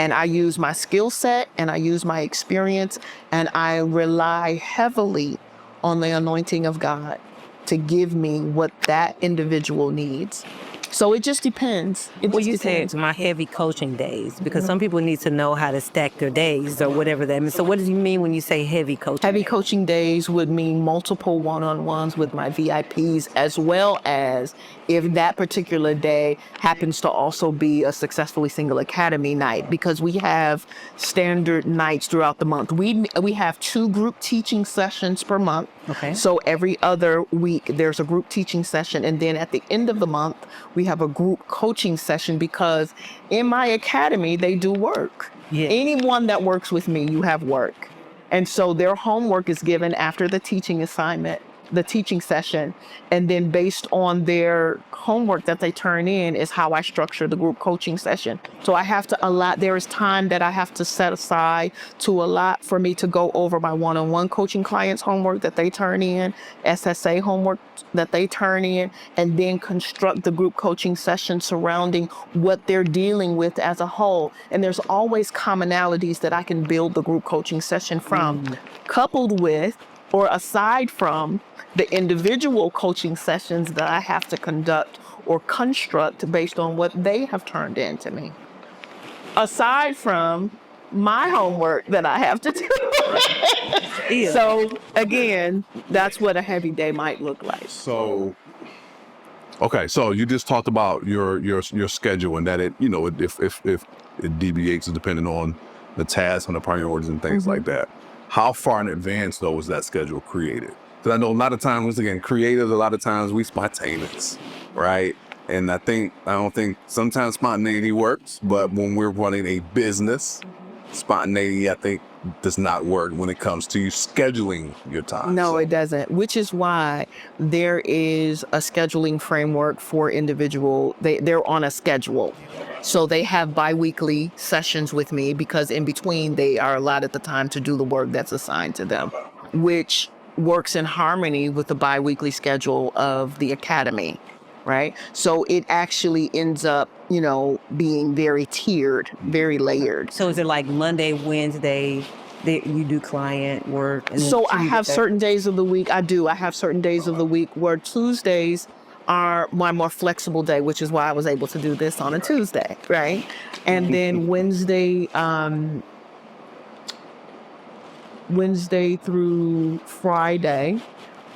and I use my skill set and I use my experience, and I rely heavily on the anointing of God to give me what that individual needs. So it just depends. Well, you said my heavy coaching days, because some people need to know how to stack their days or whatever that means. So what do you mean when you say heavy coaching? Heavy coaching days would mean multiple one-on-ones with my VIPs, as well as if that particular day happens to also be a Successfully Single Academy night, because we have standard nights throughout the month. We have 2 group teaching sessions per month. Okay. So every other week there's a group teaching session, and then at the end of the month we have a group coaching session, because in my academy they do work. Yeah. Anyone that works with me, you have work. And so their homework is given after the teaching assignment, the teaching session, and then based on their homework that they turn in is how I structure the group coaching session. So I have to allot, there is time that I have to set aside to allot for me to go over my one-on-one coaching clients' homework that they turn in, SSA homework that they turn in, and then construct the group coaching session surrounding what they're dealing with as a whole. And there's always commonalities that I can build the group coaching session from, coupled with or aside from the individual coaching sessions that I have to conduct or construct based on what they have turned in to me. Aside from my homework that I have to do. So again, that's what a heavy day might look like. So, okay, so you just talked about your schedule and that it, you know, if it deviates depending on the tasks and the priorities and things like that. How far in advance, though, was that schedule created? Because I know a lot of times, once again, creators, a lot of times we spontaneous, right? And I don't think sometimes spontaneity works, but when we're running a business, spontaneity, I think, does not work when it comes to you scheduling your time. No, it doesn't, which is why there is a scheduling framework for individual. They're on a schedule. So they have biweekly sessions with me, because in between they are allotted the time to do the work that's assigned to them, which works in harmony with the biweekly schedule of the academy, right? So it actually ends up, you know, being very tiered, very layered. So is it like Monday, Wednesday, that you do client work? And So I have certain days of the week. I have certain days of the week where Tuesdays my more flexible day, which is why I was able to do this on a Tuesday, right? And then Wednesday through Friday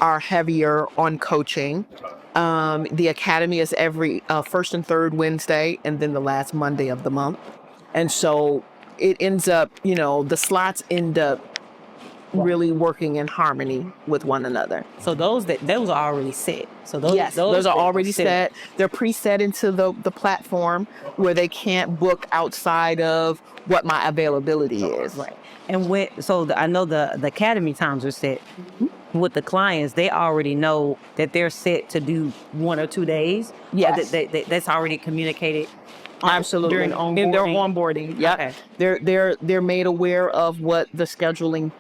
are heavier on coaching. The academy is every first and third Wednesday, and then the last Monday of the month. And so it ends up, the slots end up really working in harmony with one another. So those are already set. So Those are already set. They're preset into the platform where they can't book outside of what my availability is. Right. And I know the academy times are set. With the clients, they already know that they're set to do 1 or 2 days. Yes. That's already communicated. Absolutely. During onboarding. In their onboarding. Yep. Okay. They're made aware of what the scheduling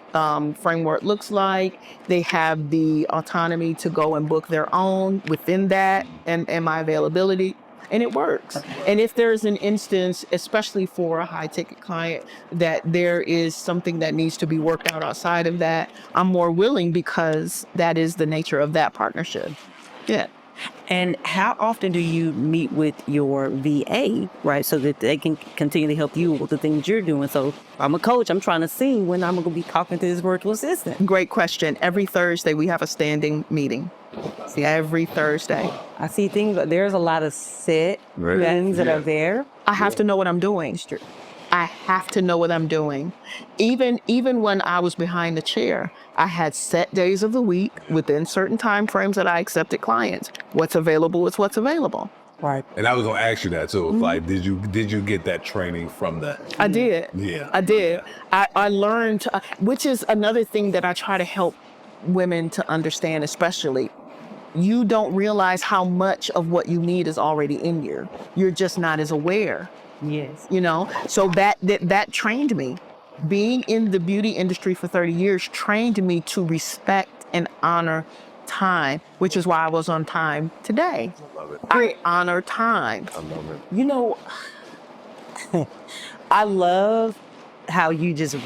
framework looks like. They have the autonomy to go and book their own within that and my availability. And it works. And if there's an instance, especially for a high ticket client, that there is something that needs to be worked out outside of that, I'm more willing because that is the nature of that partnership. Yeah. And how often do you meet with your VA, right, so that they can continue to help you with the things you're doing? So I'm a coach. I'm trying to see when I'm going to be talking to this virtual assistant. Great question. Every Thursday, we have a standing meeting. See, every Thursday. I see things, but there's a lot of set things that are there. I have to know what I'm doing. I have to know what I'm doing. Even when I was behind the chair, I had set days of the week within certain time frames that I accepted clients. What's available is what's available. Right. And I was going to ask you that too. Like, did you get that training from that? I did. Yeah. I did. I learned, which is another thing that I try to help women to understand, especially. You don't realize how much of what you need is already in you. You're just not as aware. Yes. So that trained me. Being in the beauty industry for 30 years trained me to respect and honor time, which is why I was on time today. I love it. I honor time. I love it. I love how you just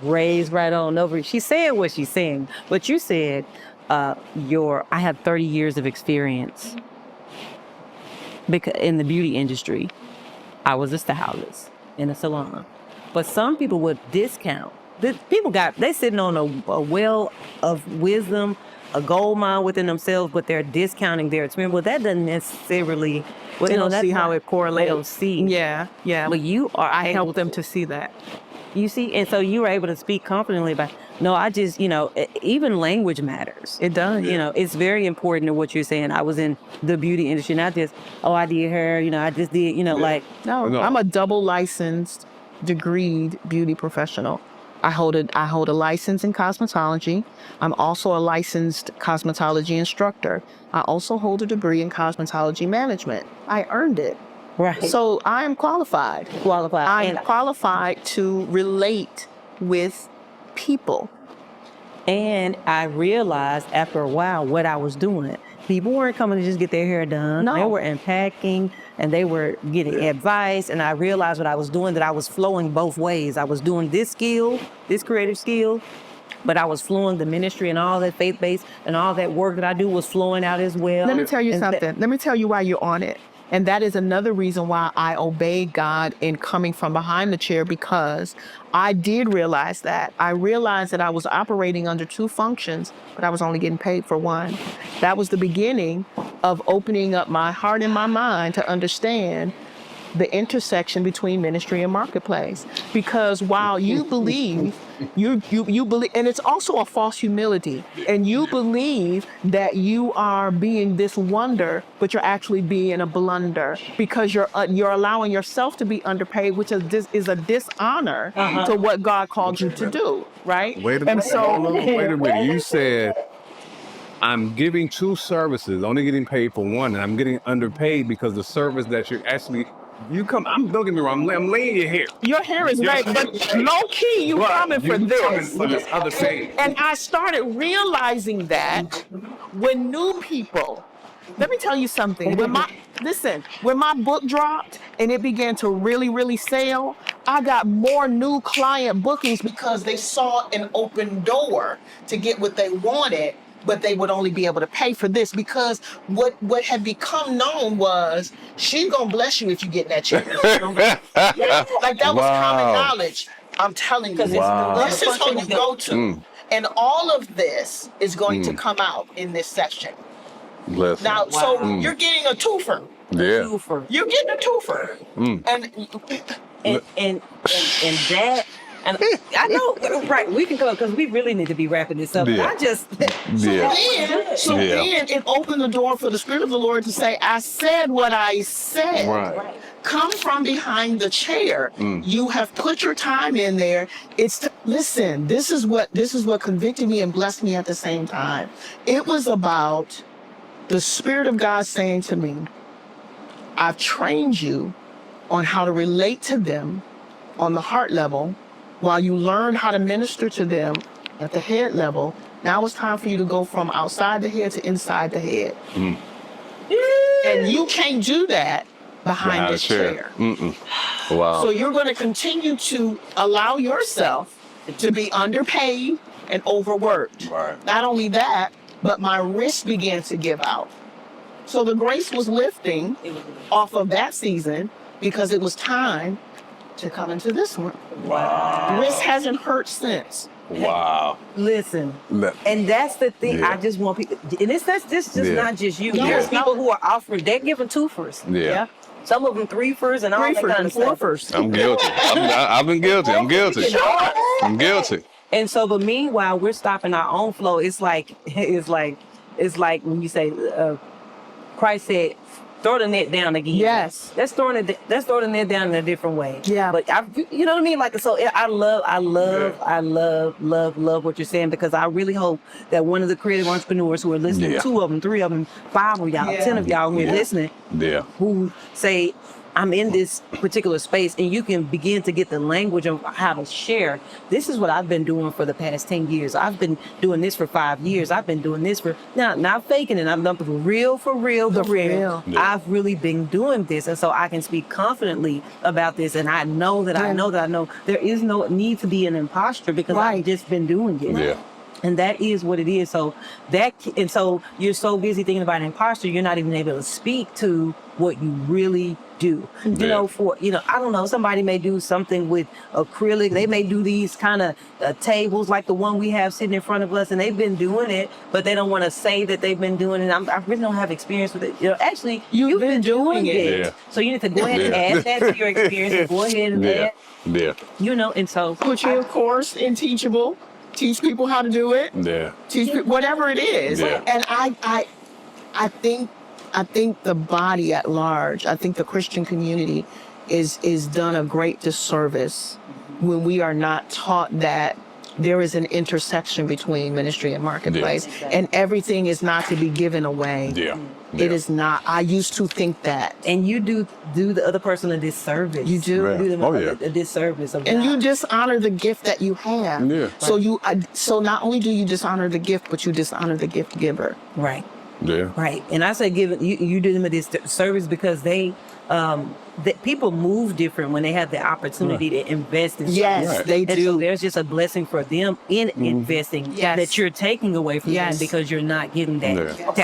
raised right on over. She said what she's saying, but you said, I have 30 years of experience because in the beauty industry. I was a stylist in a salon. But some people would discount. They sitting on a well of wisdom, a gold mine within themselves, but they're discounting their experience. Well, that doesn't necessarily... They don't see how it correlates. They don't see. Yeah. But you are I help them to see that. You see, and so you were able to speak confidently about, no, I just, even language matters. It does. It's very important to what you're saying. I was in the beauty industry, not just, I did hair, I just did, No, I'm a double licensed, degreed beauty professional. I hold a license in cosmetology. I'm also a licensed cosmetology instructor. I also hold a degree in cosmetology management. I earned it. Right. So I am qualified. I'm qualified to relate with people. And I realized after a while what I was doing. People weren't coming to just get their hair done. No. They were unpacking and they were getting advice. And I realized what I was doing, that I was flowing both ways. I was doing this creative skill, but I was flowing the ministry and all that faith-based and all that work that I do was flowing out as well. Let me tell you something. Let me tell you why you're on it. And that is another reason why I obeyed God in coming from behind the chair, because I did realize that. I realized that I was operating under two functions, but I was only getting paid for one. That was the beginning of opening up my heart and my mind to understand the intersection between ministry and marketplace. Because while you believe, you believe, and it's also a false humility, and you believe that you are being this wonder, but you're actually being a blunder, because you're allowing yourself to be underpaid, which is a dishonor to what God called you to do, right? Wait a minute. You said, I'm giving two services, only getting paid for one, and I'm getting underpaid because the service that you're actually... don't get me wrong, I'm laying your hair. Your hair is great, but low key, you coming for this. For this other thing. And I started realizing that when new people, let me tell you something, when my book dropped and it began to really, really sell, I got more new client bookings because they saw an open door to get what they wanted but they would only be able to pay for this because what had become known was she's gonna bless you if you get in that chair. Like that was common Wow. knowledge. I'm telling you, Wow. this is who you go to, and all of this is going to come out in this session. Listen. Now, so you're getting a twofer. Yeah. Twofer. You're getting a twofer, and that, and I know, right? We can go because we really need to be wrapping this up. Yeah. I just, Yeah. then it opened the door for the Spirit of the Lord to say, I said what I said. Right. Come from behind the chair. You have put your time in there. Listen, this is what convicted me and blessed me at the same time. It was about the Spirit of God saying to me, I've trained you on how to relate to them on the heart level while you learn how to minister to them at the head level. Now it's time for you to go from outside the head to inside the head. And you can't do that behind this chair. Wow. So you're going to continue to allow yourself to be underpaid and overworked. Right. Not only that, but my wrist began to give out. So the grace was lifting off of that season because it was time to come into this one. Wow. Wrist hasn't hurt since. Wow. listen, and that's the thing. Yeah. I just want people, and this just Yeah. not just you. No, There's it's not. people who are offering. They're giving twofers. Yeah. Some of them threefers and all that kind of stuff. Fourfers. I'm guilty. I've been guilty. I'm guilty. I'm guilty. And so, but meanwhile, we're stopping our own flow. It's like when you say, Christ said, throw the net down again. Yes. Let's throw the net down in a different way. Yeah. But you know what I mean? Like, so I love what you're saying, because I really hope that one of the creative entrepreneurs who are listening, 2 of them, 3 of them, 5 of y'all, 10 of y'all who are listening, who say, I'm in this particular space, and you can begin to get the language of how to share. This is what I've been doing for the past 10 years. I've been doing this for 5 years. I've been doing this for, not faking it. I've done it for real. Yeah. I've really been doing this. And so I can speak confidently about this. And I know that I know there is no need to be an imposter, because I've just been doing it. Yeah. And that is what it is. So so you're so busy thinking about an imposter, you're not even able to speak to what you really do. You know, I don't know, somebody may do something with acrylic. They may do these kind of tables like the one we have sitting in front of us, and they've been doing it, but they don't want to say that they've been doing it. I really don't have experience with it. Actually, you've been doing it. Yeah. So you need to go ahead and add that to your experience, and go ahead and add, and so Put your course in Teachable. Teach people how to do it. Yeah. Teach whatever it is. Yeah. And I think the body at large, I think the Christian community is done a great disservice when we are not taught that there is an intersection between ministry and marketplace, and everything is not to be given away. Yeah. It is not. I used to think that. And you do the other person a disservice. You do. Right. Do them Oh, a disservice of And God. you dishonor the gift that you have. Yeah. So not only do you dishonor the gift, but you dishonor the gift giver. Right. Yeah. Right. And I say you do them a disservice because people move different when they have the opportunity to invest in Yes, something. they And do. so there's just a blessing for them in investing that you're taking away from them because you're not getting that. Yeah. Okay,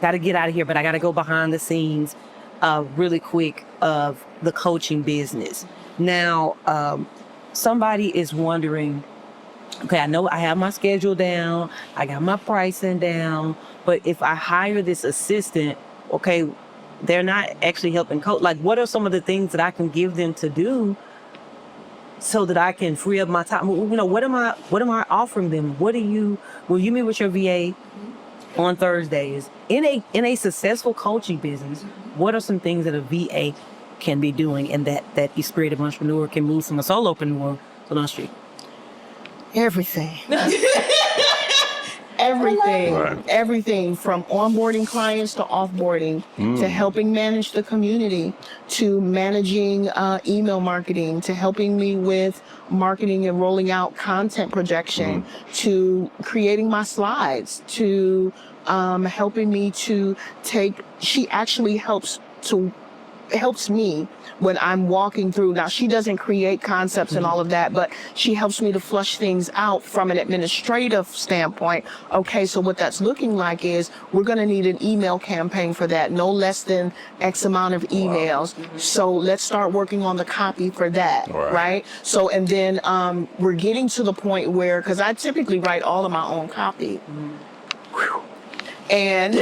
got to get out of here, but I got to go behind the scenes really quick of the coaching business. Now, somebody is wondering, okay, I know I have my schedule down, I got my pricing down, but if I hire this assistant, okay, they're not actually helping coach. Like, what are some of the things that I can give them to do so that I can free up my time? You know, what am I offering them? Will you meet with your VA on Thursdays? In a successful coaching business, what are some things that a VA can be doing, and that the creative entrepreneur can move from a solopreneur to the street? Everything. Everything. Right. Everything from onboarding clients to offboarding to helping manage the community to managing email marketing to helping me with marketing and rolling out content projection to creating my slides to helping me to she actually helps to helps me when I'm walking through. Now, she doesn't create concepts and all of that, but she helps me to flush things out from an administrative standpoint. Okay, so what that's looking like is we're going to need an email campaign for that, no less than X amount of emails. So let's start working on the copy for that, right? So, and then we're getting to the point where, because I typically write all of my own copy. And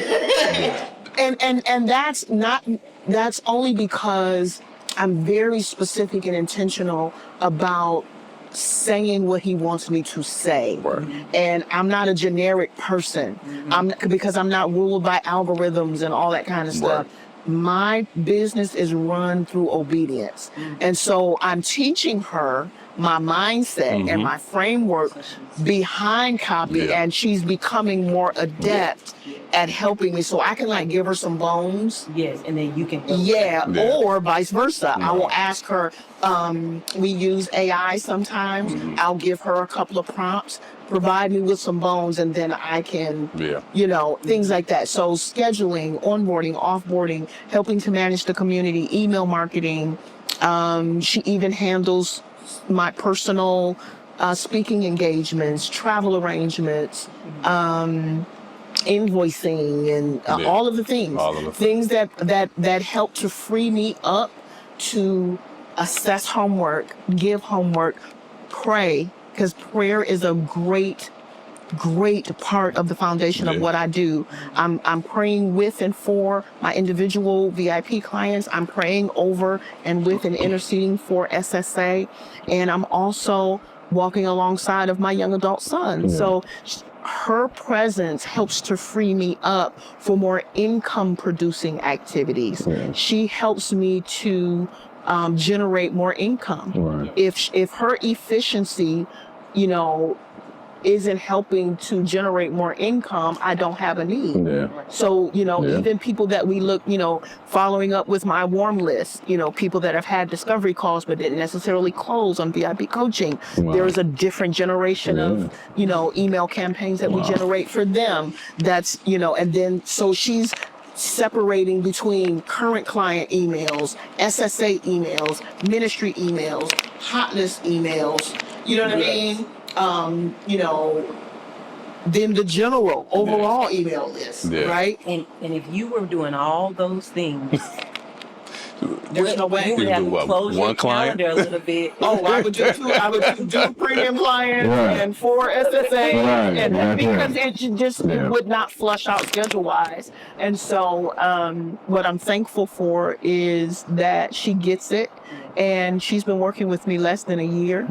and that's only because I'm very specific and intentional about saying what he wants me to say. And I'm not a generic person. Because I'm not ruled by algorithms and all that kind of stuff. My business is run through obedience. And so I'm teaching her my mindset and my framework behind copy, and she's becoming more adept at helping me, so I can like give her some bones. Yes, and then you can. Or vice versa. I will ask her. We use AI sometimes. I'll give her a couple of prompts, provide me with some bones, and then I can, you know, things like that. So scheduling, onboarding, offboarding, helping to manage the community, email marketing. She even handles my personal speaking engagements, travel arrangements, invoicing, and all of the things. Things that help to free me up to assess homework, give homework, pray, because prayer is a great part of the foundation of what I do. I'm praying with and for my individual VIP clients. I'm praying over and with and interceding for SSA. And I'm also walking alongside of my young adult son. So her presence helps to free me up for more income producing activities. She helps me to generate more income. If her efficiency, you know, isn't helping to generate more income, I don't have a need. So, you know, even people that we look, you know, following up with my warm list, you know, people that have had discovery calls but didn't necessarily close on VIP coaching. There is a different generation of, you know, email campaigns that we generate for them. That's, you know, and then so she's separating between current client emails, SSA emails, ministry emails, hot list emails, you know what I mean? You know, then the general overall email list, right? And if you were doing all those things, there's no way you would have to close your calendar a little bit. I would do premium clients and 4 SSA, and because it would not flush out schedule wise. And so what I'm thankful for is that she gets it. And she's been working with me less than a year.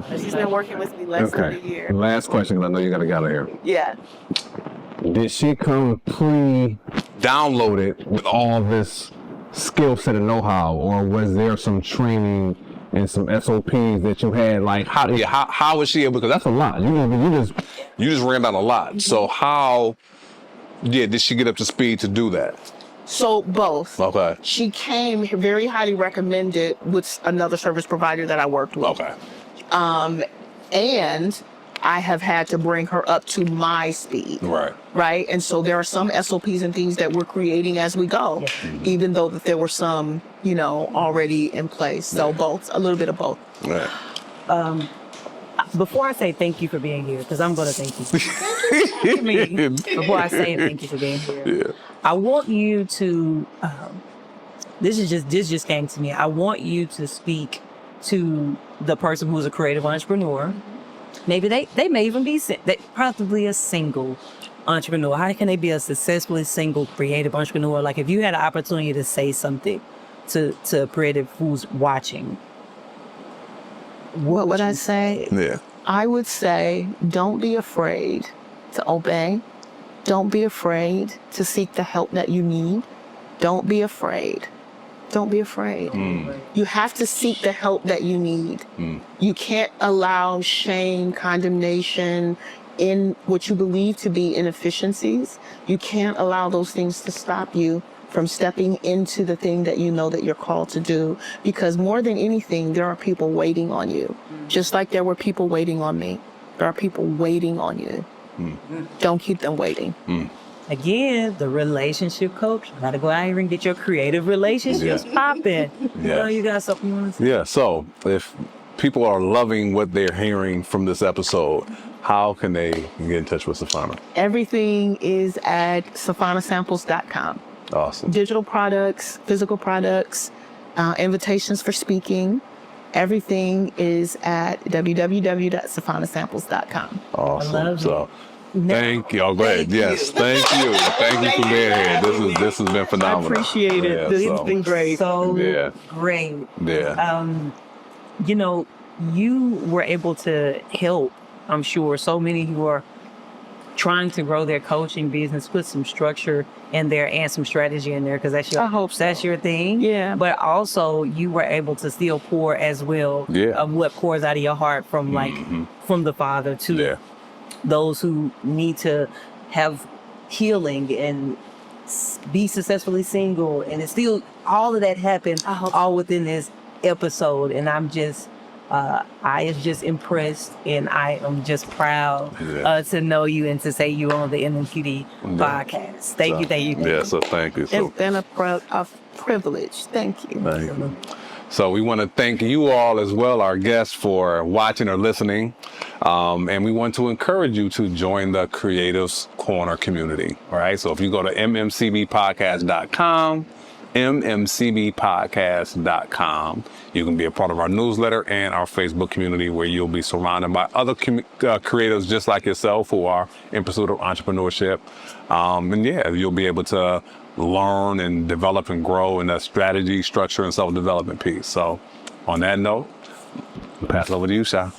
She's been working with me less than a year. Last question, 'cause I know you got to get out of here. Did she come pre-downloaded with all this skill set and know-how, or was there some training and some SOPs that you had? Like, how was she able? Because that's a lot. You just ran down a lot. So how did she get up to speed to do that? So both. She came very highly recommended with another service provider that I worked with. And I have had to bring her up to my speed. Right. And so there are some SOPs and things that we're creating as we go, even though that there were some, you know, already in place. So both, a little bit of both. Before I say thank you for being here, because I'm going to thank you. Before I say thank you for being here, I want you to, this just came to me. I want you to speak to the person who's a creative entrepreneur. Maybe they may even be probably a single entrepreneur. How can they be a successfully single creative entrepreneur? Like, if you had an opportunity to say something to a creative who's watching, what would I say? I would say, don't be afraid to obey. Don't be afraid to seek the help that you need. Don't be afraid. Don't be afraid. You have to seek the help that you need. You can't allow shame, condemnation in what you believe to be inefficiencies. You can't allow those things to stop you from stepping into the thing that you know that you're called to do. Because more than anything, there are people waiting on you. Just like there were people waiting on me. There are people waiting on you. Don't keep them waiting. Again, the relationship coach. You gotta go out here and get your creative relationships popping. You know, you got something you want to say? Yeah, so if people are loving what they're hearing from this episode, how can they get in touch with Fana? Everything is at safanasamples.com. Awesome. Digital products, physical products, invitations for speaking. Everything is at www.safanasamples.com. Awesome. I love So, thank you. Oh, go ahead. Yes, thank you. Thank you for being here. This has been phenomenal. I appreciate it. Yeah, This so- has been great. So Yeah. great. Yeah. You know, you were able to help, I'm sure, so many who are trying to grow their coaching business, put some structure in there and some strategy in there, because that's your, I hope so. that's your thing. Yeah. But also you were able to still pour as well of what pours out of your heart from from the Father to those who need to have healing and be successfully single. And it's still, all of that happened all within this episode. And I'm just, I am just impressed, and I am just proud to know you and to say you on the MMCB podcast. Thank you. Yeah, so thank you. So, It's been a privilege. Thank you. thank you. So we want to thank you all as well, our guests, for watching or listening. And we want to encourage you to join the Creatives Corner community. All right. So if you go to mmcbpodcast.com, mmcbpodcast.com, you can be a part of our newsletter and our Facebook community, where you'll be surrounded by other creatives just like yourself who are in pursuit of entrepreneurship. And yeah, you'll be able to learn and develop and grow in the strategy, structure, and self-development piece. So on that note, I'll pass it over to you, Sha.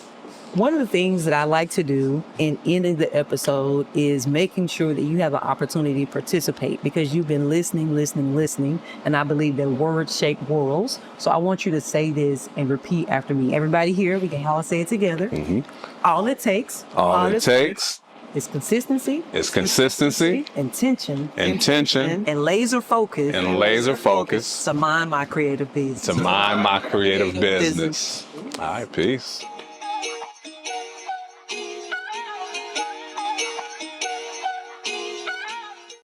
One of the things that I like to do in ending the episode is making sure that you have an opportunity to participate, because you've been listening, and I believe that words shape worlds. So I want you to say this and repeat after me. Everybody here, we can all say it together. All it takes. It's consistency. Intention. And laser focus. To mind my creative business. All right, peace.